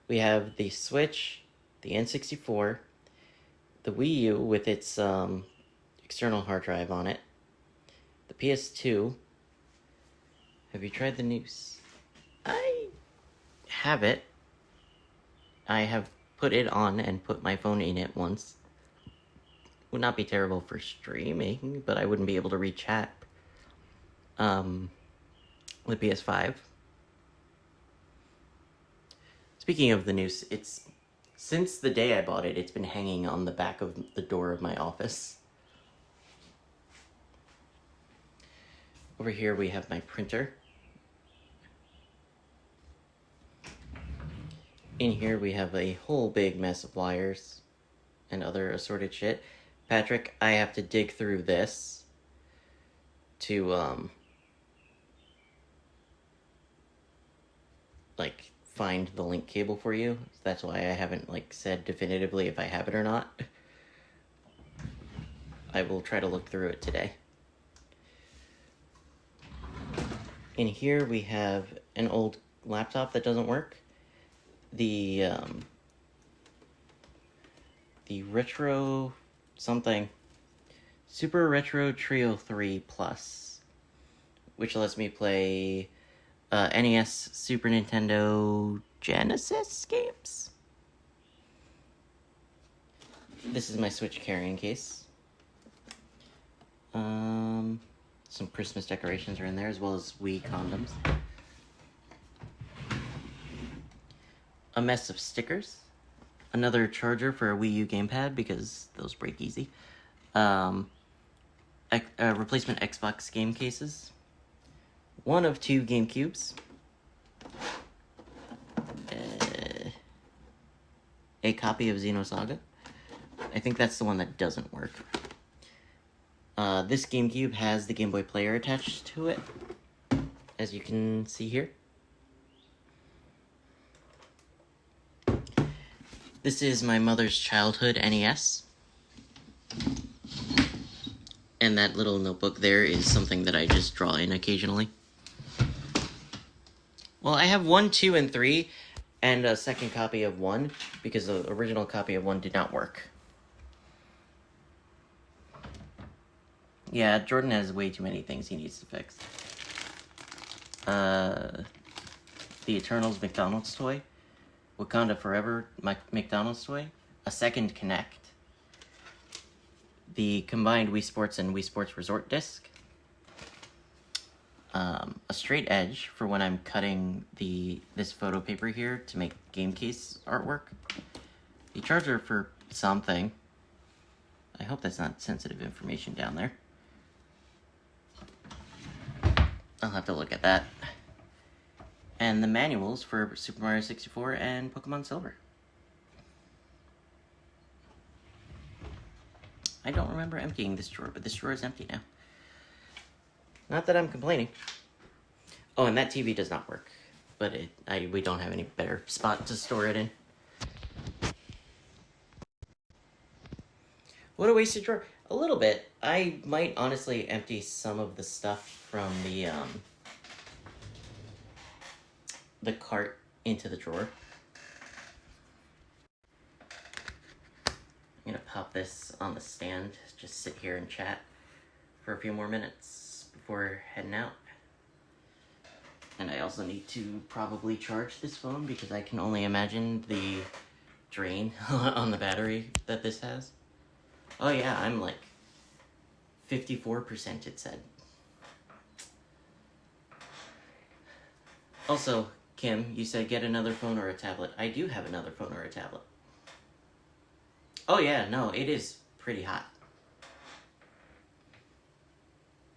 we have the Switch, the N64, the Wii U with its external hard drive on it, the PS2. Have you tried the Noose? I have it. I have put it on and put my phone in it once. Would not be terrible for streaming, but I wouldn't be able to read chat. The PS5. Speaking of the Noose, it's since the day I bought it, it's been hanging on the back of the door of my office. Over here we have my printer. In here we have a whole big mess of wires and other assorted shit. Patrick, I have to dig through this to like find the link cable for you. That's why I haven't like said definitively if I have it or not. I will try to look through it today. In here we have an old laptop that doesn't work. The retro something Super Retro Trio 3 Plus, which lets me play NES, Super Nintendo, Genesis games. This is my Switch carrying case. Some Christmas decorations are in there, as well as Wii condoms. A mess of stickers. Another charger for a Wii U gamepad, because those break easy. Replacement Xbox game cases. One of 2 GameCubes. A copy of Xenosaga. I think that's the one that doesn't work. This GameCube has the Game Boy Player attached to it, as you can see here. This is my mother's childhood NES. And that little notebook there is something that I just draw in occasionally. Well, I have 1, 2, and 3, and a second copy of 1, because the original copy of 1 did not work. Yeah, Jordan has way too many things he needs to fix. The Eternals McDonald's toy. Wakanda Forever McDonald's toy. A second Kinect. The combined Wii Sports and Wii Sports Resort disc. A straight edge for when I'm cutting this photo paper here to make game case artwork. The charger for something. I hope that's not sensitive information down there. I'll have to look at that. And the manuals for Super Mario 64 and Pokemon Silver. I don't remember emptying this drawer, but this drawer is empty now. Not that I'm complaining. Oh, and that TV does not work, but we don't have any better spot to store it in. What a wasted drawer. A little bit. I might honestly empty some of the stuff from the cart into the drawer. I'm gonna pop this on the stand, just sit here and chat for a few more minutes before heading out. And I also need to probably charge this phone because I can only imagine the drain on the battery that this has. Oh yeah, I'm like 54% it said. Also, Kim, you said get another phone or a tablet. I do have another phone or a tablet. Oh yeah, no, it is pretty hot.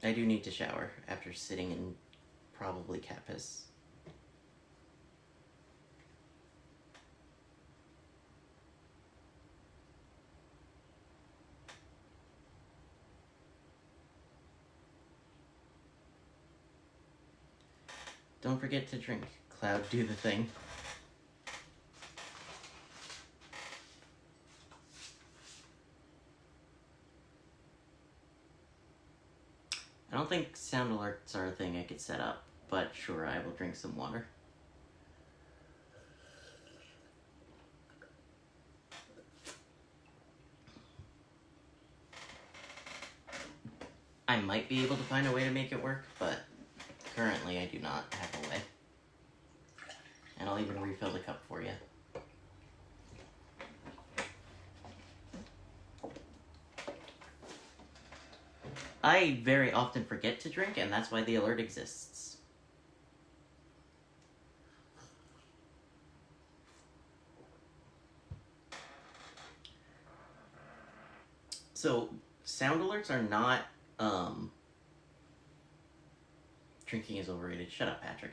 I do need to shower after sitting in probably cat piss. Don't forget to drink. Cloud, do the thing. I don't think sound alerts are a thing I could set up. but sure, I will drink some water. I might be able to find a way to make it work, but currently I do not have a way. And I'll even refill the cup for you. I very often forget to drink, and that's why the alert exists. So, sound alerts are not, drinking is overrated. Shut up, Patrick.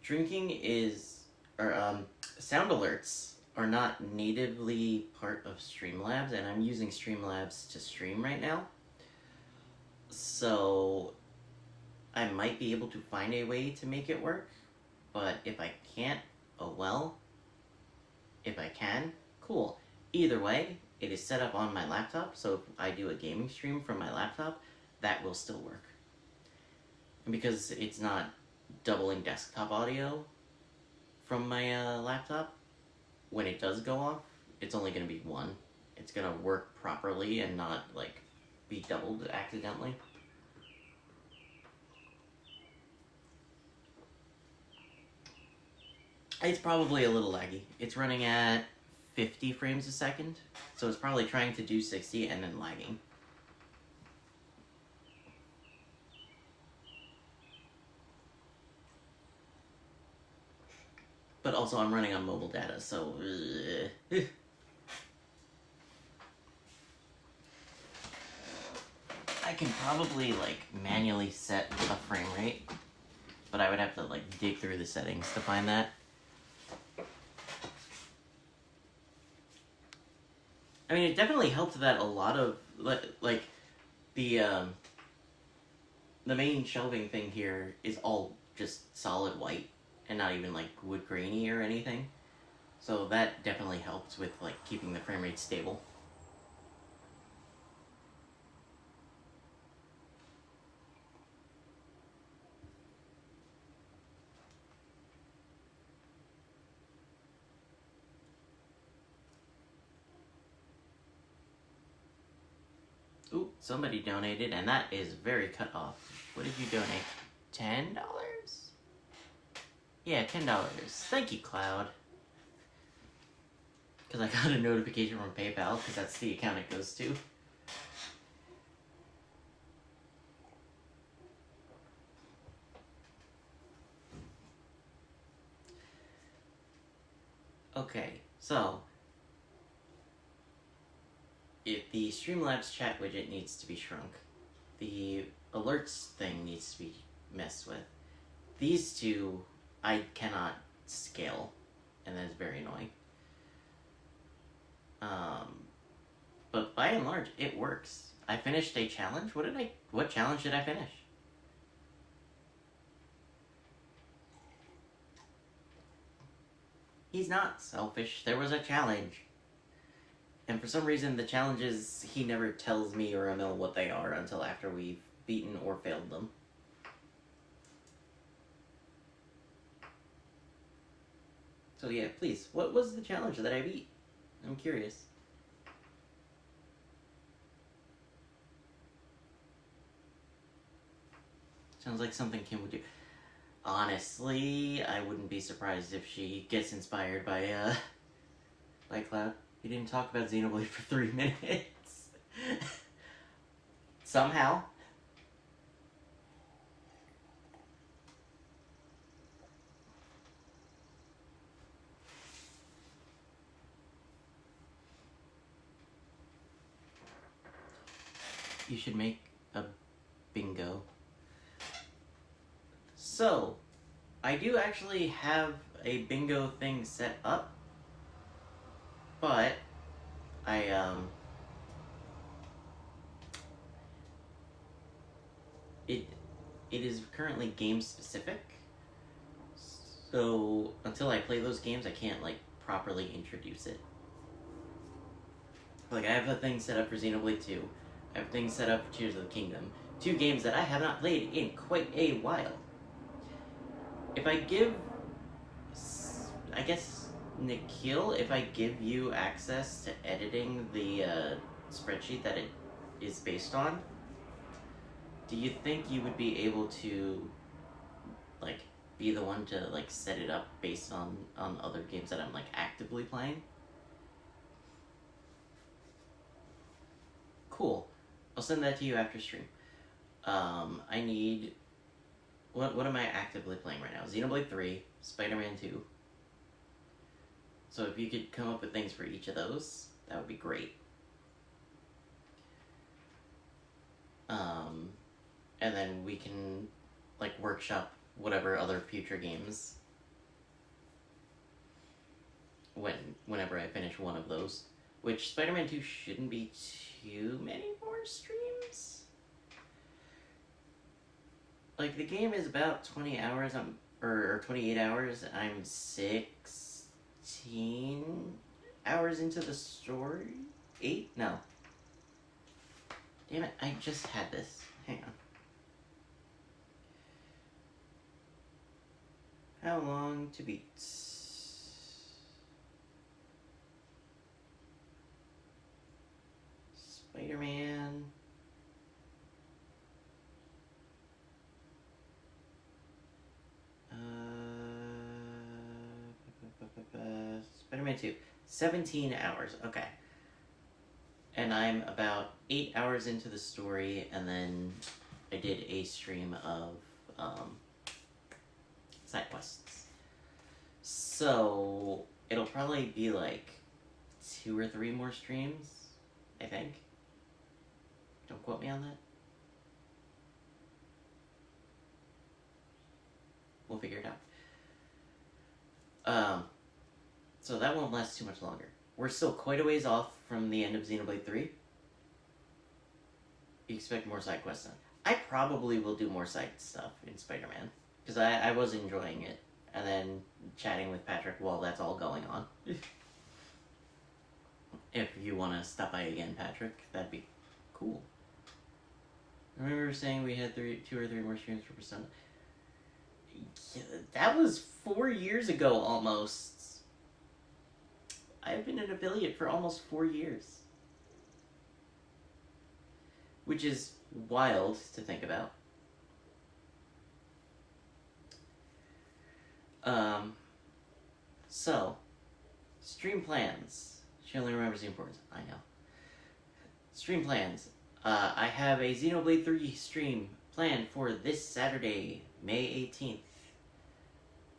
Drinking is, sound alerts are not natively part of Streamlabs, and I'm using Streamlabs to stream right now. So, I might be able to find a way to make it work, but if I can't, oh well. If I can, cool. Either way, it is set up on my laptop, so if I do a gaming stream from my laptop, that will still work. And because it's not doubling desktop audio from my laptop, when it does go off, it's only going to be one. It's going to work properly and not, like, be doubled accidentally. It's probably a little laggy. It's running at 50 frames a second, so it's probably trying to do 60 and then lagging. But also I'm running on mobile data, so... I can probably, like, manually set a frame rate, but I would have to, like, dig through the settings to find that. I mean, it definitely helped that a lot of, like, the main shelving thing here is all just solid white and not even, like, wood grainy or anything. So that definitely helped with, like, keeping the frame rate stable. Ooh, somebody donated, and that is very cut off. What did you donate? $10? Yeah, $10. Thank you, Cloud. Because I got a notification from PayPal, because that's the account it goes to. Okay, so... if the Streamlabs chat widget needs to be shrunk, the alerts thing needs to be messed with. These two, I cannot scale, and that is very annoying. But by and large, it works. I finished a challenge. What challenge did I finish? He's not selfish. There was a challenge. And for some reason, the challenges, he never tells me or Emil what they are until after we've beaten or failed them. So yeah, please, what was the challenge that I beat? I'm curious. Sounds like something Kim would do. Honestly, I wouldn't be surprised if she gets inspired by Cloud. He didn't talk about Xenoblade for 3 minutes. Somehow. You should make a bingo. So, I do actually have a bingo thing set up, but it is currently game specific. So until I play those games, I can't like properly introduce it. Like I have a thing set up for Xenoblade 2. I have things set up for Tears of the Kingdom. two games that I have not played in quite a while. If I give, I guess, Nikhil, if I give you access to editing the spreadsheet that it is based on, do you think you would be able to, like, be the one to, like, set it up based on other games that I'm, like, actively playing? Cool. I'll send that to you after stream. I need... What am I actively playing right now? Xenoblade 3, Spider-Man 2. So if you could come up with things for each of those, that would be great. And then we can, like, workshop whatever other future games whenever I finish one of those. Which, Spider-Man 2 shouldn't be too many more streams. Like, the game is about 20 hours, or 28 hours, I'm 16 hours into the story? 8? No. Damn it, I just had this. Hang on. How long to beat? Spider-Man. Spider-Man 2. 17 hours. Okay. And I'm about 8 hours into the story, and then I did a stream of side quests. So it'll probably be like 2 or 3 more streams, I think. Don't quote me on that. We'll figure it out. So that won't last too much longer. We're still quite a ways off from the end of Xenoblade 3. You expect more side quests then. I probably will do more side stuff in Spider-Man, because I was enjoying it, and then chatting with Patrick while that's all going on. If you want to stop by again, Patrick, that'd be cool. I remember saying we had 2 or 3 more streams for Persona. Yeah, that was 4 years ago, almost. I've been an affiliate for almost 4 years. Which is wild to think about. So, stream plans. She only remembers the importance. I know. Stream plans. I have a Xenoblade 3 stream planned for this Saturday, May 18th.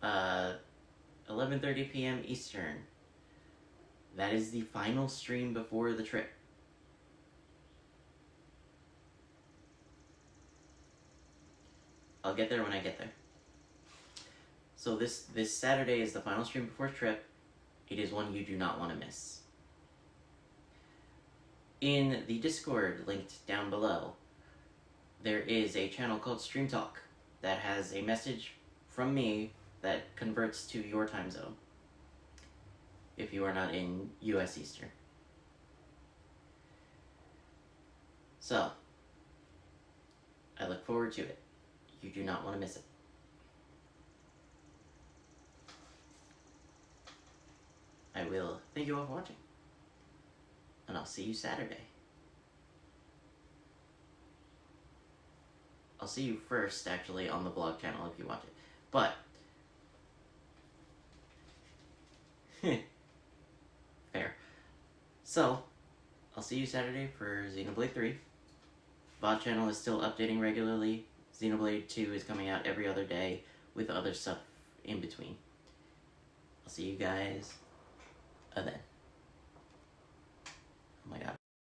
11:30 p.m. Eastern. That is the final stream before the trip. I'll get there when I get there. So this Saturday is the final stream before trip. It is one you do not want to miss. In the Discord linked down below, there is a channel called Stream Talk that has a message from me that converts to your time zone if you are not in US Eastern. So, I look forward to it. You do not want to miss it. I will thank you all for watching. And I'll see you Saturday. I'll see you first, actually, on the vlog channel if you watch it. But, fair. So, I'll see you Saturday for Xenoblade 3. VOD channel is still updating regularly. Xenoblade 2 is coming out every other day with other stuff in between. I'll see you guys then. Oh my god.